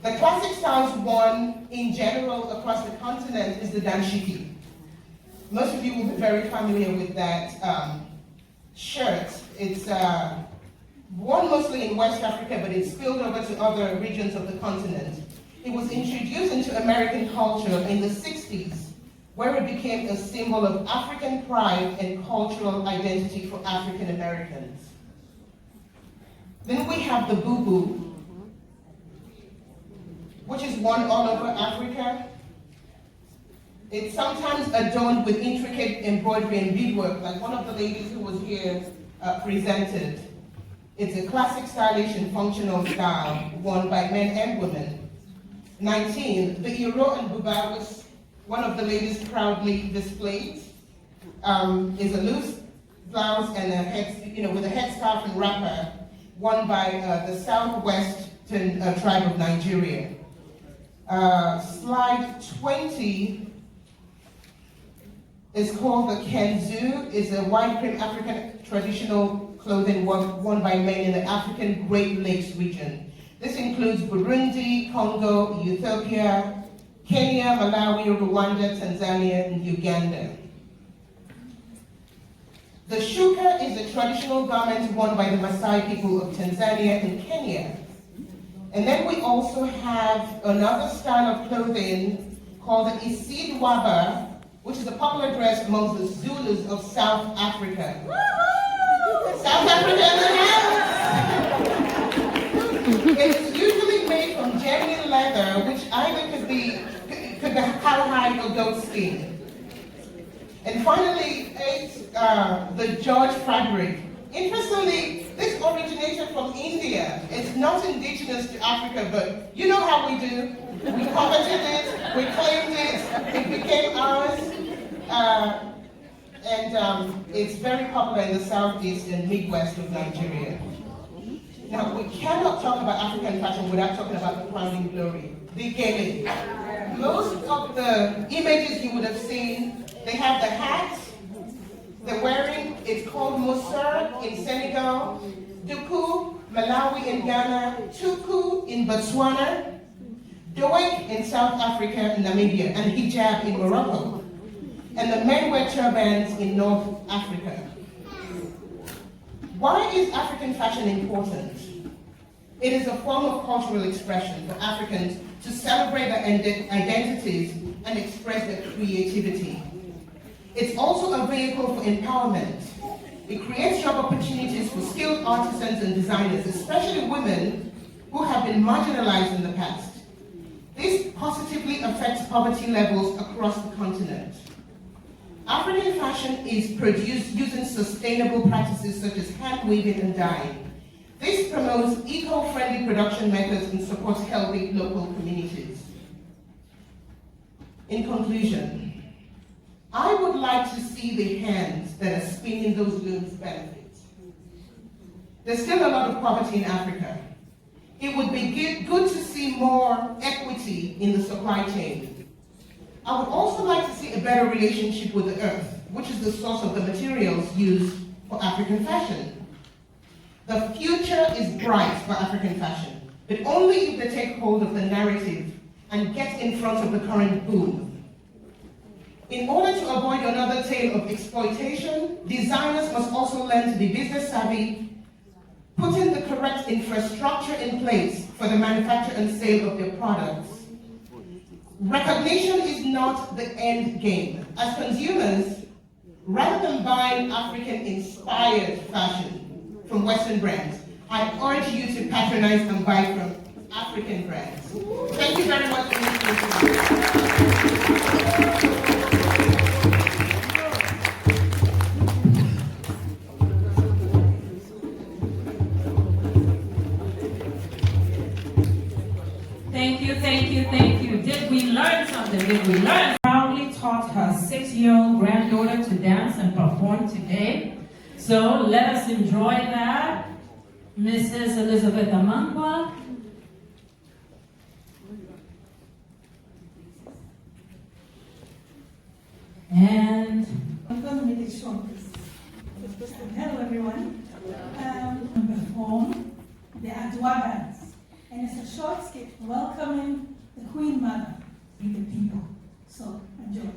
The classic styles worn in general across the continent is the dashiki. Most of you will be very familiar with that shirt. It's worn mostly in West Africa, but it's spilled over to other regions of the continent. It was introduced into American culture in the 60s, where it became a symbol of African pride and cultural identity for African Americans. Then we have the bubu, which is worn all over Africa. It's sometimes adorned with intricate embroidery and beadwork, like one of the ladies who was here presented. It's a classic, stylish, and functional style worn by men and women. 19, the Iro and Buba, which one of the ladies proudly displayed, is a loose blouse and a head, with a headscarf and wrapper, worn by the southwestern tribe of Nigeria. Slide 20 is called the Kenzu. It's a wide brim African traditional clothing worn by men in the African Great Lakes region. This includes Burundi, Congo, Ethiopia, Kenya, Malawi, Rwanda, Tanzania, and Uganda. The shuka is a traditional garment worn by the Maasai people of Tanzania and Kenya. And then we also have another style of clothing called the Isid Waba, which is a popular dress amongst the Zulus of South Africa. South Africa in the house! It is usually made from genuine leather, which either could be cowhide or goat skin. And finally, the George fabric. Interestingly, this originated from India. It's not indigenous to Africa, but you know how we do. We coveted it, we claimed it, it became ours, and it's very popular in the southeast and midwest of Nigeria. Now, we cannot talk about African fashion without talking about the crowning glory, the gele. Most of the images you would have seen, they have the hat they're wearing. It's called Mousseur in Senegal, Duku, Malawi in Ghana, Tuku in Botswana, Doek in South Africa and Namibia, and hijab in Morocco. And the men wear turbans in North Africa. Why is African fashion important? It is a form of cultural expression for Africans to celebrate their identities and express their creativity. It's also a vehicle for empowerment. It creates job opportunities for skilled artisans and designers, especially women who have been marginalized in the past. This positively affects poverty levels across the continent. African fashion is produced using sustainable practices such as hand weaving and dyeing. This promotes eco-friendly production methods and supports healthy local communities. In conclusion, I would like to see the hands that are spinning those looms benefit. There's still a lot of poverty in Africa. It would be good to see more equity in the supply chain. I would also like to see a better relationship with the earth, which is the source of the materials used for African fashion. The future is bright for African fashion, but only if they take hold of the narrative and get in front of the current boom. In order to avoid another tale of exploitation, designers must also learn to be business savvy, putting the correct infrastructure in place for the manufacture and sale of their products. Recognition is not the end game. As consumers, rather than buying African-inspired fashion from Western brands, I urge you to patronize and buy from African brands. Thank you very much for listening. Thank you, thank you, thank you. Did we learn something? Did we learn? Proudly taught her 6-year-old granddaughter to dance and perform today. So let us enjoy that. Mrs. Elizabeth Amangwa. And I'm going to make it short. Hello everyone. Perform the Adwabans. And it's a short skit welcoming the Queen Mother with the people. So enjoy.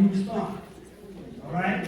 you respond. All right?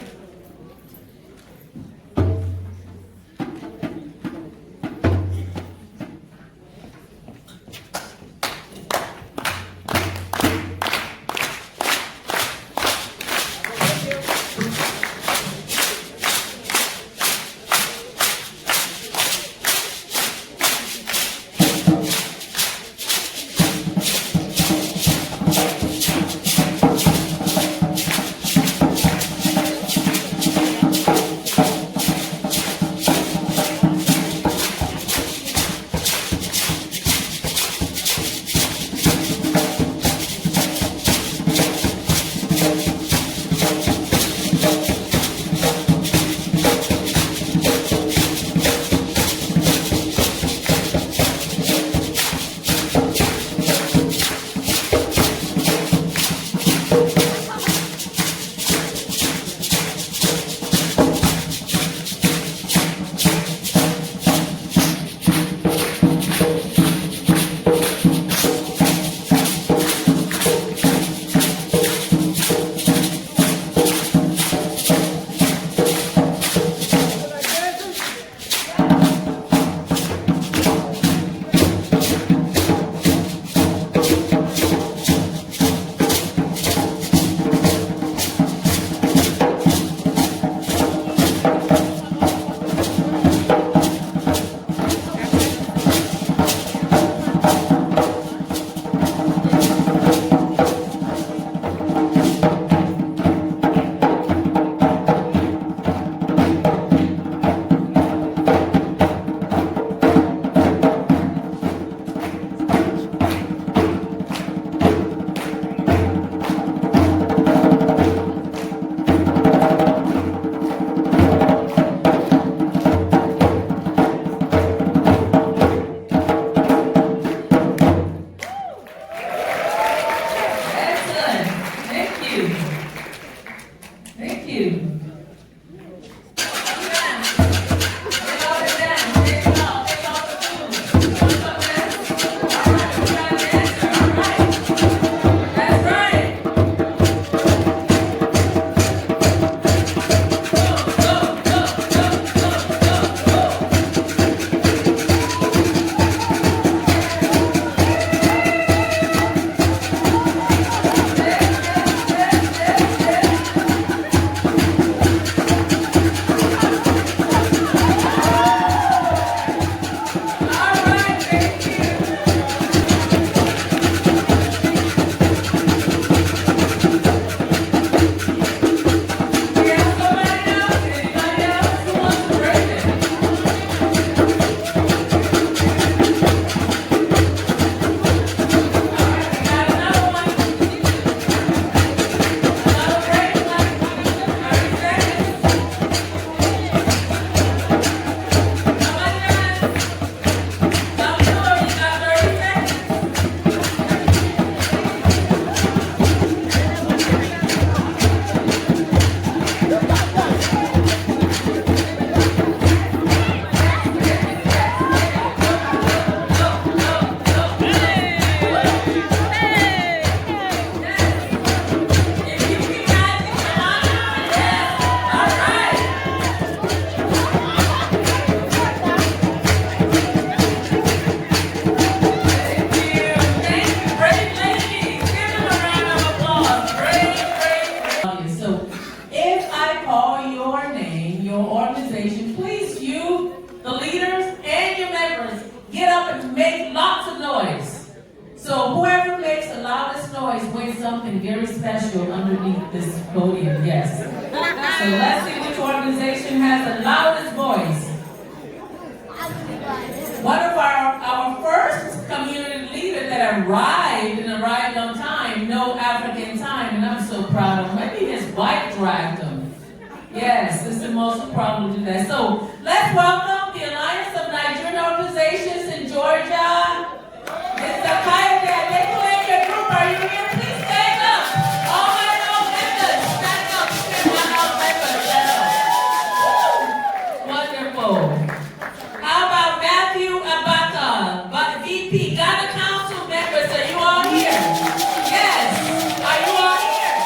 something very special underneath this podium, yes. So let's see which organization has the loudest voice. One of our first community leader that arrived on time, no African time, and I'm so proud of him. Maybe his bike dragged him. Yes, this is the most proud to do that. So let's welcome the Alliance of Nigerian Organizations in Georgia. Mr. Kayode Adeko and your group, are you here? Please stand up. All my own members, stand up. My own members, stand up. Wonderful. How about Matthew Abaka, VP, Ghana Council members? Are you all here? Yes. Are you all here?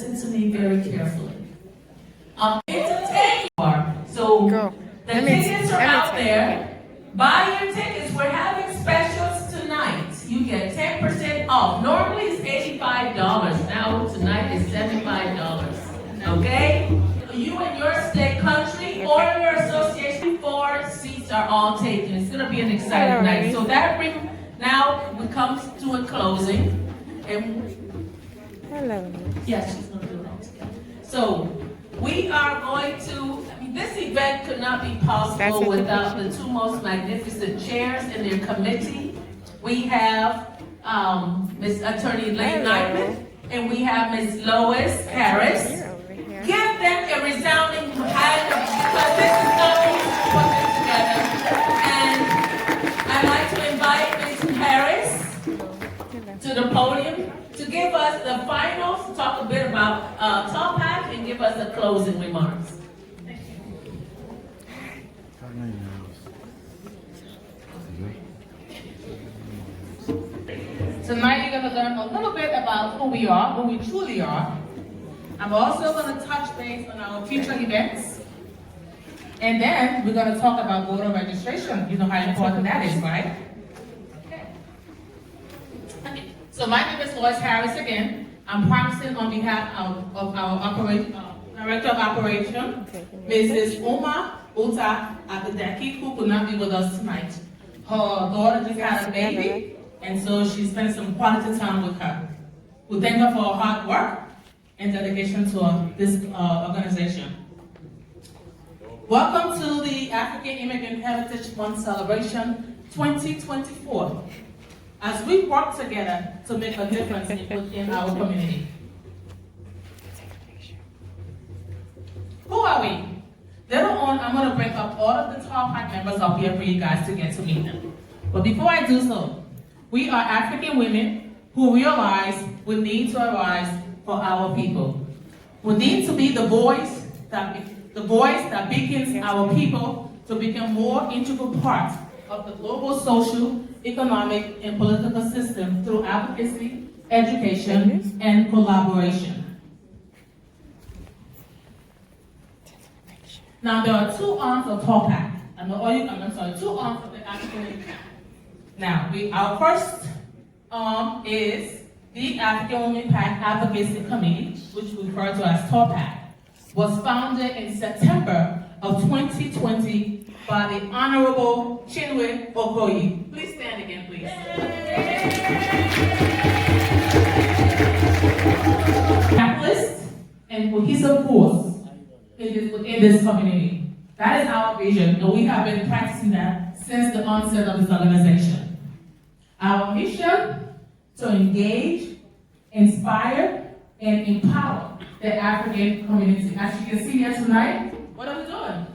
listen to me very carefully. Entertain you. So the tickets are out there. Buy your tickets. We're having specials tonight. You get 10% off. Normally it's $85. Now tonight is $75. Okay? You and your state country or your association, 4 seats are all taken. It's gonna be an exciting night. So that brings now we come to a closing. And hello. Yes, she's gonna do it all together. So we are going to, this event could not be possible without the 2 most magnificent chairs in their committee. We have Ms. Attorney Lane Nyman and we have Ms. Lois Harris. Give them a resounding hand because this is not easy to put this together. And I'd like to invite Ms. Harris to the podium to give us the finals, to talk a bit about PAC and give us the closing remarks. Thank you. Tonight you're going to learn a little bit about who we are, who we truly are. I'm also going to touch base on our future events. And then we're going to talk about voter registration. You know how important that is, right? Okay. So my name is Lois Harris again. I'm promising on behalf of our Director of Operation, Mrs. Uma Uta Abedeki, who could not be with us tonight. Her daughter just had a baby, and so she spent some quality time with her. We thank her for her hard work and dedication to this organization. Welcome to the African Immigrant Heritage Month Celebration 2024, as we work together to make a difference in our community. Who are we? Later on, I'm going to bring up all of the top PAC members up here for you guys to get to meet them. But before I do so, we are African women who realize we need to arise for our people. We need to be the voice that beacons our people to become more integral part of the global social, economic, and political system through advocacy, education, and collaboration. Now, there are 2 arms of PAC. Two arms of the African Women PAC. Now, our first arm is the African Women PAC Advocacy Committee, which we refer to as PAC, was founded in September of 2020 by the Honorable Chinwe Okoye. Please stand again, please. Capitalist and cohesive force in this community. That is our vision, and we have been practicing that since the onset of this organization. Our mission: to engage, inspire, and empower the African community. As you can see here tonight, what are we doing?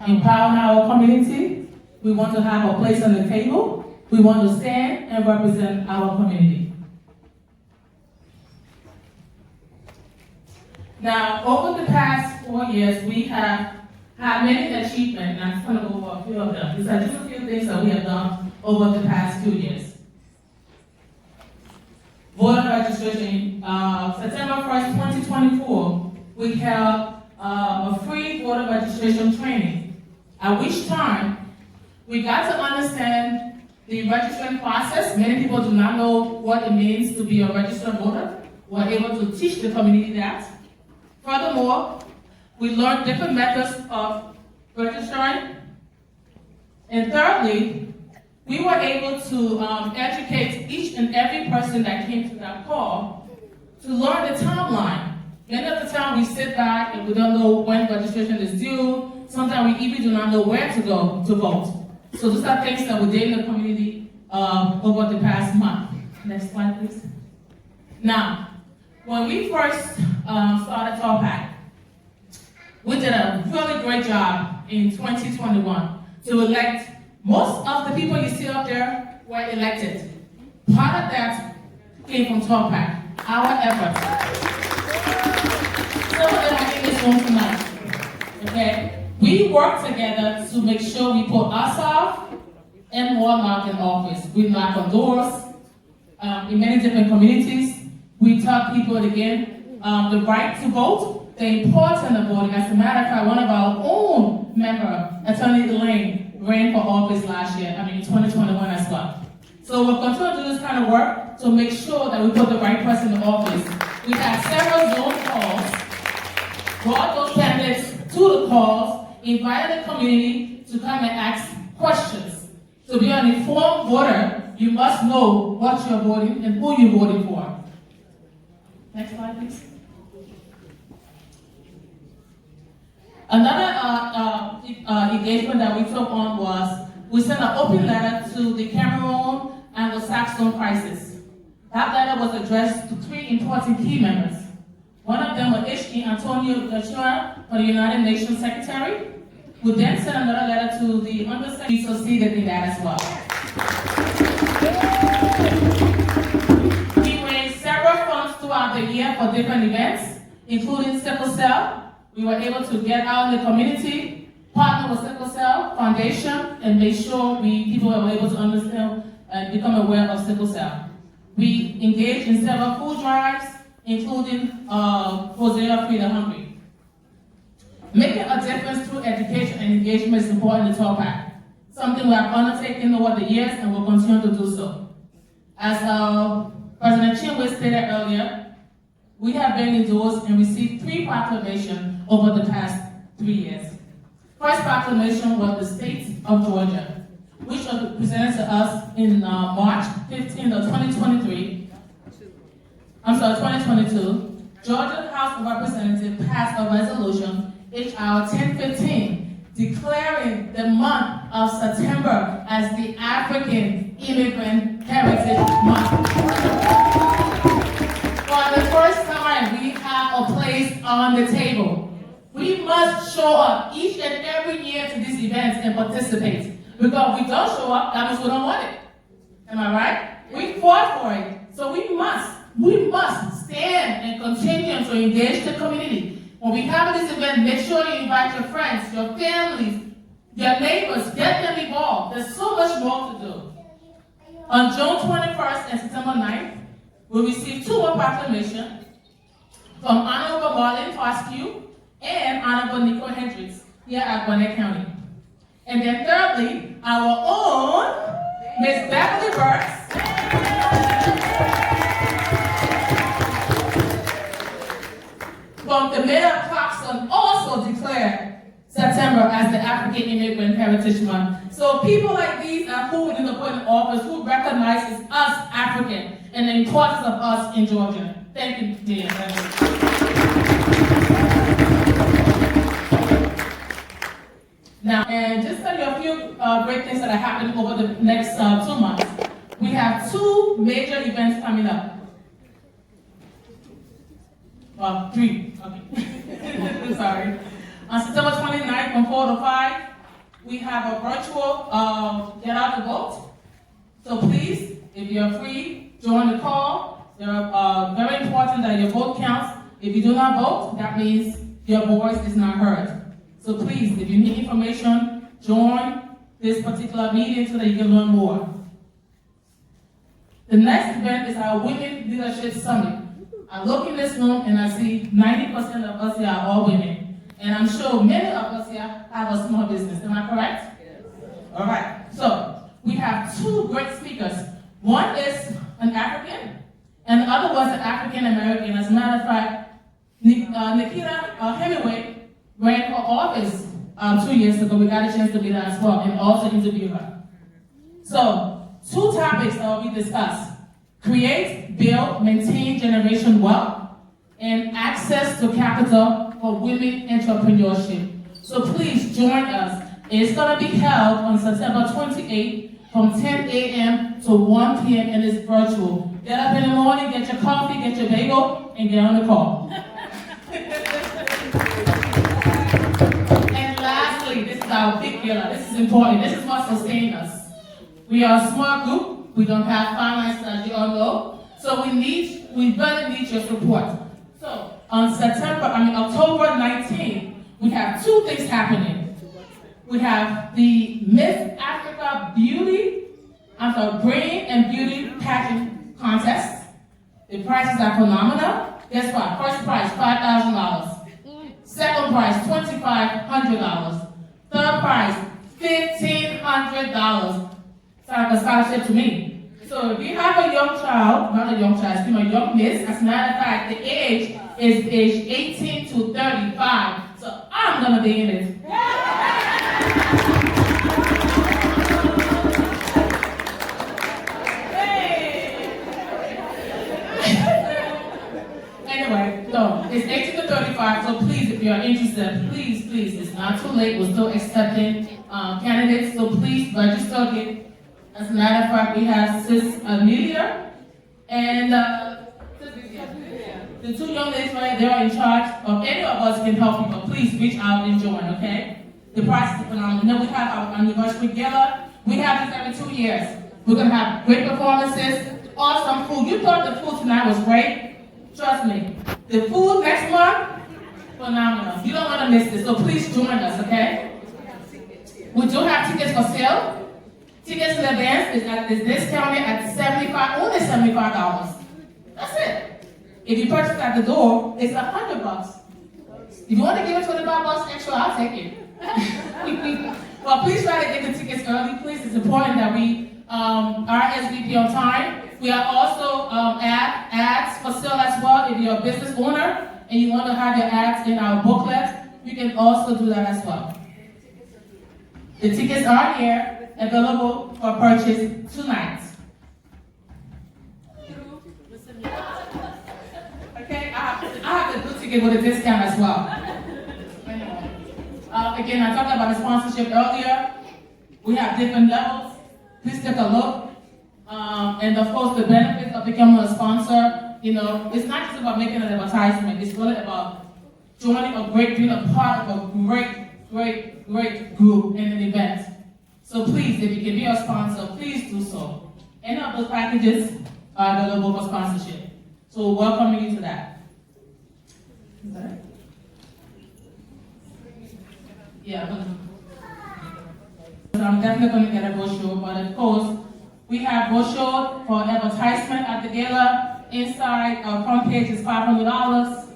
Empowering our community. We want to have a place on the table. We want to stand and represent our community. Now, over the past 4 years, we have had many achievements, and I'm just going to go over a few of them. These are just a few things that we have done over the past 2 years. Voter registration, September 1st, 2024, we held a free voter registration training, at which time we got to understand the registration process. Many people do not know what it means to be a registered voter. We're able to teach the community that. Furthermore, we learned different methods of registering. And thirdly, we were able to educate each and every person that came to that call to learn the timeline. Many of the time we sit back and we don't know when registration is due. Sometimes we even do not know where to go to vote. So these are things that we did in the community over the past month. Next slide, please. Now, when we first started PAC, we did a really great job in 2021 to elect. Most of the people you see up there were elected. Part of that came from PAC, our efforts. Some of them are in this room tonight. Okay? We worked together to make sure we put ourselves and Walmart in office. We knock on doors in many different communities. We taught people again the right to vote, the importance of voting. As a matter of fact, one of our own member, Attorney Elaine, ran for office last year, in 2021 as well. So we'll continue to do this kind of work to make sure that we put the right person in office. We had several Zoom calls, brought those candidates to the calls, invited the community to come and ask questions. To be an informed voter, you must know what you're voting and who you're voting for. Next slide, please. Another engagement that we took on was we sent an open letter to the Cameroon Anglo-Saxon crisis. That letter was addressed to 3 important key members. One of them was H.E. Antonio Gachua, for the United Nations Secretary. We then sent another letter to the Undersecretary, succeeded in that as well. We raised several funds throughout the year for different events, including sickle cell. We were able to get out in the community, partner with Sickle Cell Foundation, and make sure people were able to understand and become aware of sickle cell. We engaged in several food drives, including Hosea Feed the Hungry. Making a difference through education and engagement is important in PAC. Something we have undertaken over the years and will continue to do so. As President Chinwe stated earlier, we have been endorsed and received 3 proclamations over the past 3 years. First proclamation was the state of Georgia, which was presented to us in March 15 of 2022. Georgia House of Representatives passed a resolution, H.R. 1015, declaring the month of September as the African Immigrant Heritage Month. For the first time, we have a place on the table. We must show up each and every year to these events and participate. Because if we don't show up, that means we don't want it. Am I right? We fought for it. So we must stand and continue to engage the community. When we have this event, make sure you invite your friends, your families, your neighbors, get them involved. There's so much more to do. On June 21st and September 9th, we received 2 more proclamations from Honorable Marlene Pascu and Honorable Nico Hendricks here at Gwinnett County. And then thirdly, our own Ms. Beverly Burks from the mayor of Clarkson also declared September as the African Immigrant Heritage Month. So people like these are who in the point of office who recognizes us African and the importance of us in Georgia. Thank you, dear. Now, and just tell you a few great things that are happening over the next 2 months. We have 2 major events coming up. Well, 3, okay. Sorry. On September 29th from 4 to 5, we have a virtual get out the vote. So please, if you're free, join the call. They're very important that your vote counts. If you do not vote, that means your voice is not heard. So please, if you need information, join this particular meeting so that you can learn more. The next event is our Women Leadership Summit. I look in this room and I see 90% of us here are all women. And I'm sure many of us here have a small business. Am I correct? Yes. All right. So we have 2 great speakers. One is an African, and the other was an African American. As a matter of fact, Nikita Hemingway ran for office 2 years ago. We got a chance to meet her as well and also interview her. So 2 topics that will be discussed: create, build, maintain generation wealth, and access to capital for women entrepreneurship. So please join us. It's going to be held on September 28th from 10 a.m. to 1 p.m. and it's virtual. Get up in the morning, get your coffee, get your bagel, and get on the call. And lastly, this is our big pillar. This is important. This is what sustains us. We are a small group. We don't have finance, as you all know. So we really need your support. So on October 19th, we have 2 things happening. We have the Miss Africa Brain and Beauty Pageant Contest. The prizes are phenomenal. guess what? First prize, $5,000. Second prize, $2,500. Third prize, $1,500. Sounds like a scholarship to me. So if you have a young child, not a young child, excuse me, a young miss, as a matter of fact, the age is age 18 to 35. So I'm gonna be in it. Anyway, so it's 18 to 35, so please, if you're interested, please, it's not too late. We're still accepting candidates, so please register. As a matter of fact, we have Sis Amelia and the two young ladies right there are in charge of any of us can help you, but please reach out and join, okay? The price is phenomenal. And then we have our anniversary gala. We have this every 2 years. We're gonna have great performances, awesome food. You thought the food tonight was great? Trust me. The food next month, phenomenal. You don't wanna miss this, so please join us, okay? We do have tickets for sale. Tickets in advance is discounted at only $75. That's it. If you purchase at the door, it's $100. If you want to give it $25 extra, I'll take it. Well, please try to get the tickets early, please. It's important that we RSVP on time. We are also ads for sale as well. If you're a business owner and you want to have your ads in our booklet, you can also do that as well. The tickets are here, available for purchase tonight. Okay, I have the good ticket with a discount as well. Again, I talked about the sponsorship earlier. We have different levels. Please take a look. And of course, the benefits of becoming a sponsor, you know, it's not just about making an advertisement. It's really about joining being a part of a great group in an event. So please, if you can be a sponsor, please do so. Any of those packages are available for sponsorship. So we're welcoming you to that. Is that it? Yeah, I'm definitely going to get a brochure, but of course, we have brochure for advertisement at the gala. Inside, our front page is $500.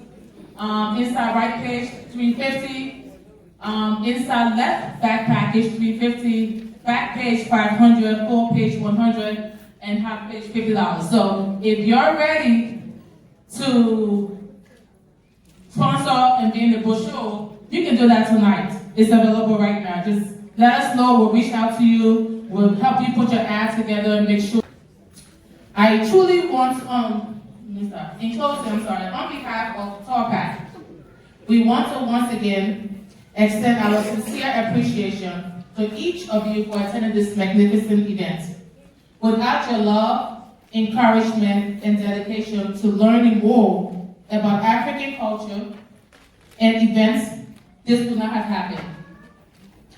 Inside right page, $350. Inside left back package, $350. Back page, $500. Full page, $100. And half page, $50. So if you're ready to sponsor and be in the brochure, you can do that tonight. It's available right now. Just let us know. We'll reach out to you. We'll help you put your ads together and make sure. I truly want in closing, on behalf of PAC, we want to once again extend our sincere appreciation to each of you for attending this magnificent event. Without your love, encouragement, and dedication to learning more about African culture and events, this would not have happened.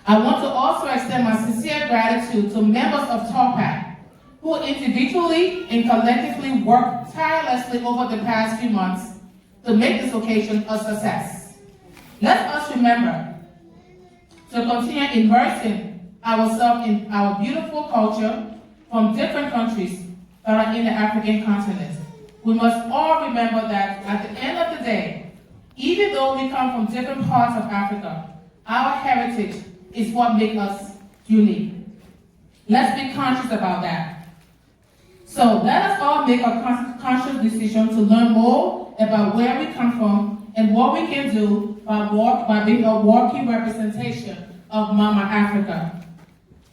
I want to also extend my sincere gratitude to members of PAC who individually and collectively worked tirelessly over the past few months to make this occasion a success. Let us remember to continue immersing ourselves in our beautiful culture from different countries that are in the African continent. We must all remember that at the end of the day, even though we come from different parts of Africa, our heritage is what makes us unique. Let's be conscious about that. So let us all make a conscious decision to learn more about where we come from and what we can do by being a walking representation of Mama Africa.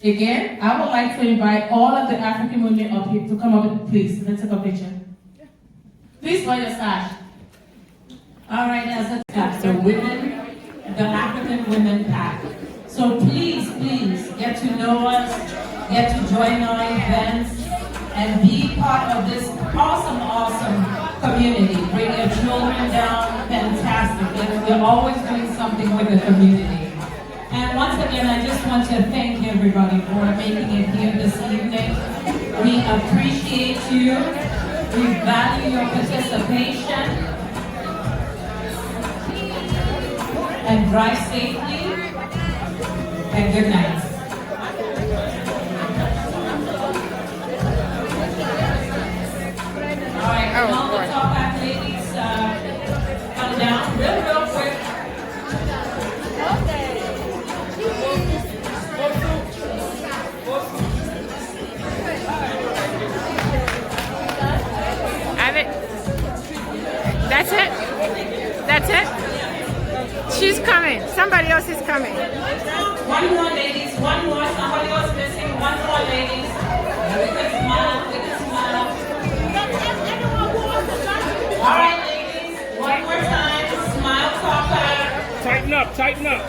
Again, I would like to invite all of the African women up here to come up, please. Let's take a picture. Please wear your sash. All right, as a PAC, so women, the African Women PAC. So please get to know us, get to join our events, and be part of this awesome community. Bring your children down, fantastic. We're always doing something with the community. And once again, I just want to thank everybody for making it here this evening. We appreciate you. We value your participation. And drive safely. And good night. All right, all the PAC ladies, That's it? She's coming. Somebody else is coming. One more, ladies. One more. Somebody else missing. One more, ladies. We can smile. We can smile. All right, ladies. One more time. Smile, talker. Tighten up, tighten up.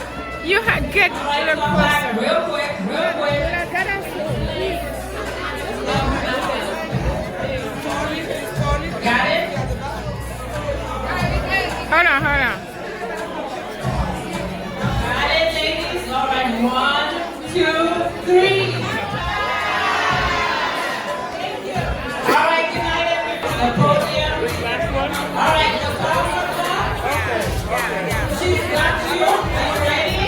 You had good. All right, come back. Real quick, real quick. Got it? Hold on, hold on. Got it, ladies? All right, 1, 2, 3. All right, good night, everybody. The podium. All right, the photographer. She's got you. Are you ready?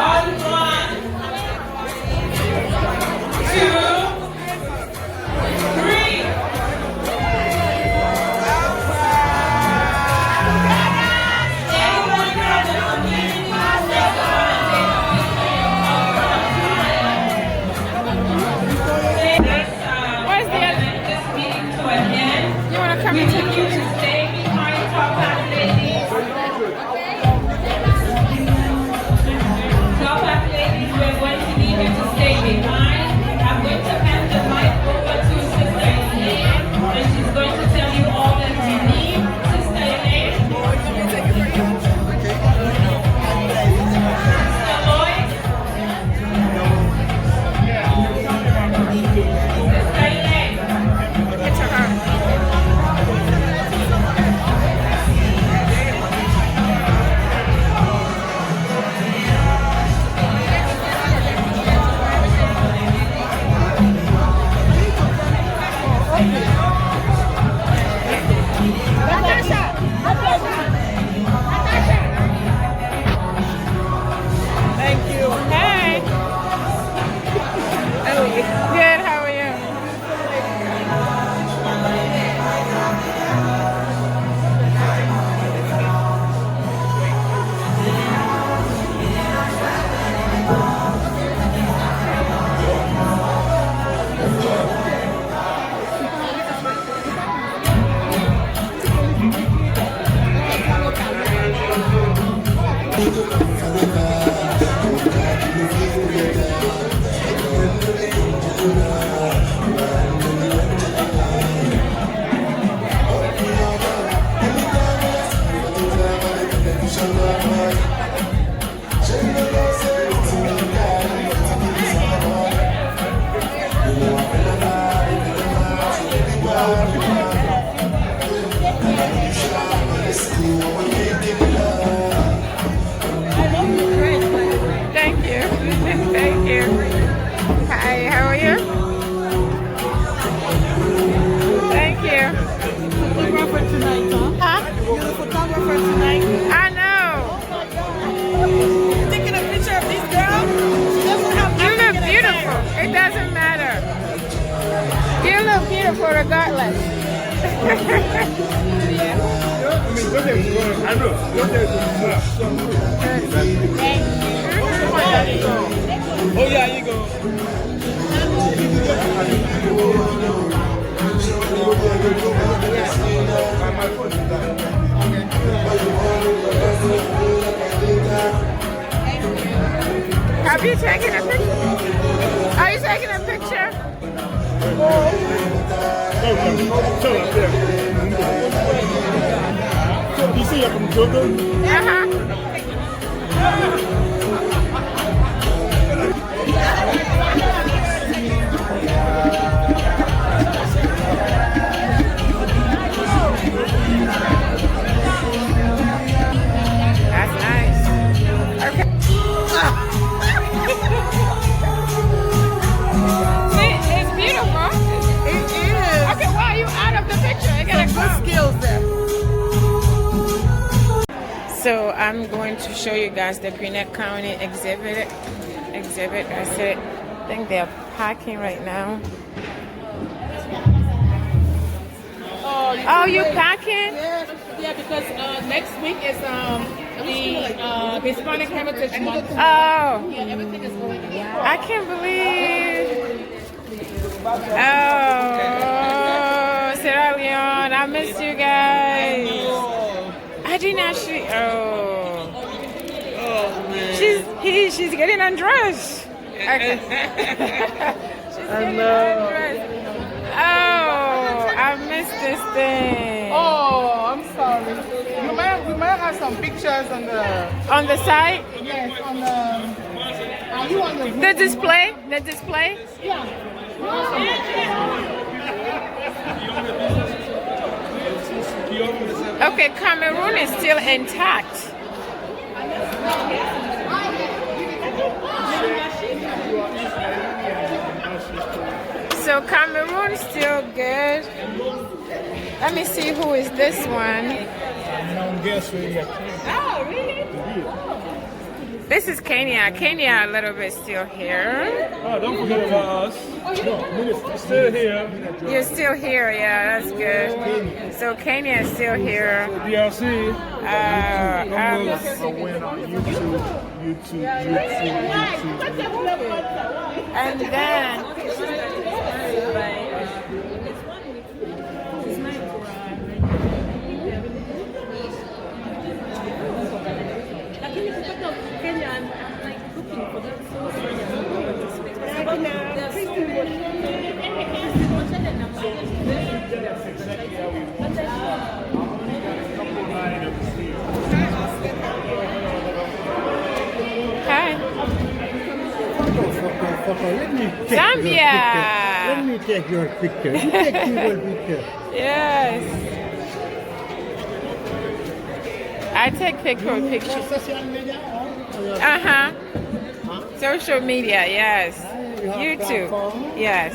On 1, 2, 3. We need you to stay behind top hat ladies. Top hat ladies, we're going to need you to stay behind. I'm going to hand the mic over to Sister Elaine, and she's going to tell you all that you need. Sister Elaine. Sister Lloyd. Sister Elaine. It's her. Thank you. Hey. How are you? Good, how are you? Thank you. Thank you. Hi, how are you? Thank you. Photographer tonight, huh? You're the photographer tonight. I know. You're taking a picture of this girl? She doesn't have You look beautiful. It doesn't matter. You look beautiful regardless. Oh yeah, you go. Have you taken a picture? Are you taking a picture? You see you're from Jogo? Uh-huh. That's nice. Okay. See, it's beautiful. It is. Okay, why are you out of the picture? You gotta Good skills there. So I'm going to show you guys the Gwinnett County exhibit. That's it. I think they're packing right now. Oh, you packing? Yeah, because next week is the Hispanic Heritage Month. Oh, Yeah, everything is going on. I can't believe. Oh, Sierra Leone, I miss you guys. getting undressed. Okay. She's getting undressed. Oh, I missed this thing. Oh, I'm sorry. We might have some pictures on the side. Yes, on the. Are you on the display? The display? Yeah. Okay, Cameroon is still intact. So Cameroon still good. Let me see who is this one. Oh, really? This is Kenya. Kenya a little bit still here. Oh, don't forget about us. Still here. You're still here, yeah, that's good. So Kenya is still here. DRC. And then Zambia. Let me take your picture. You take your picture. Yes. I take pictures. Social media? Social media, yes. YouTube, yes.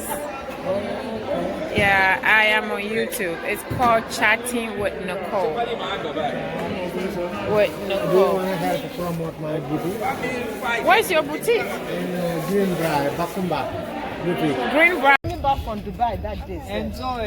Yeah, I am on YouTube. It's called Chatting with Nicole. With Nicole. Do you want to help promote my boutique? Where's your boutique? In Greenbrier, Bakumba boutique. Greenbrier. Coming back from Dubai that day. Enjoy.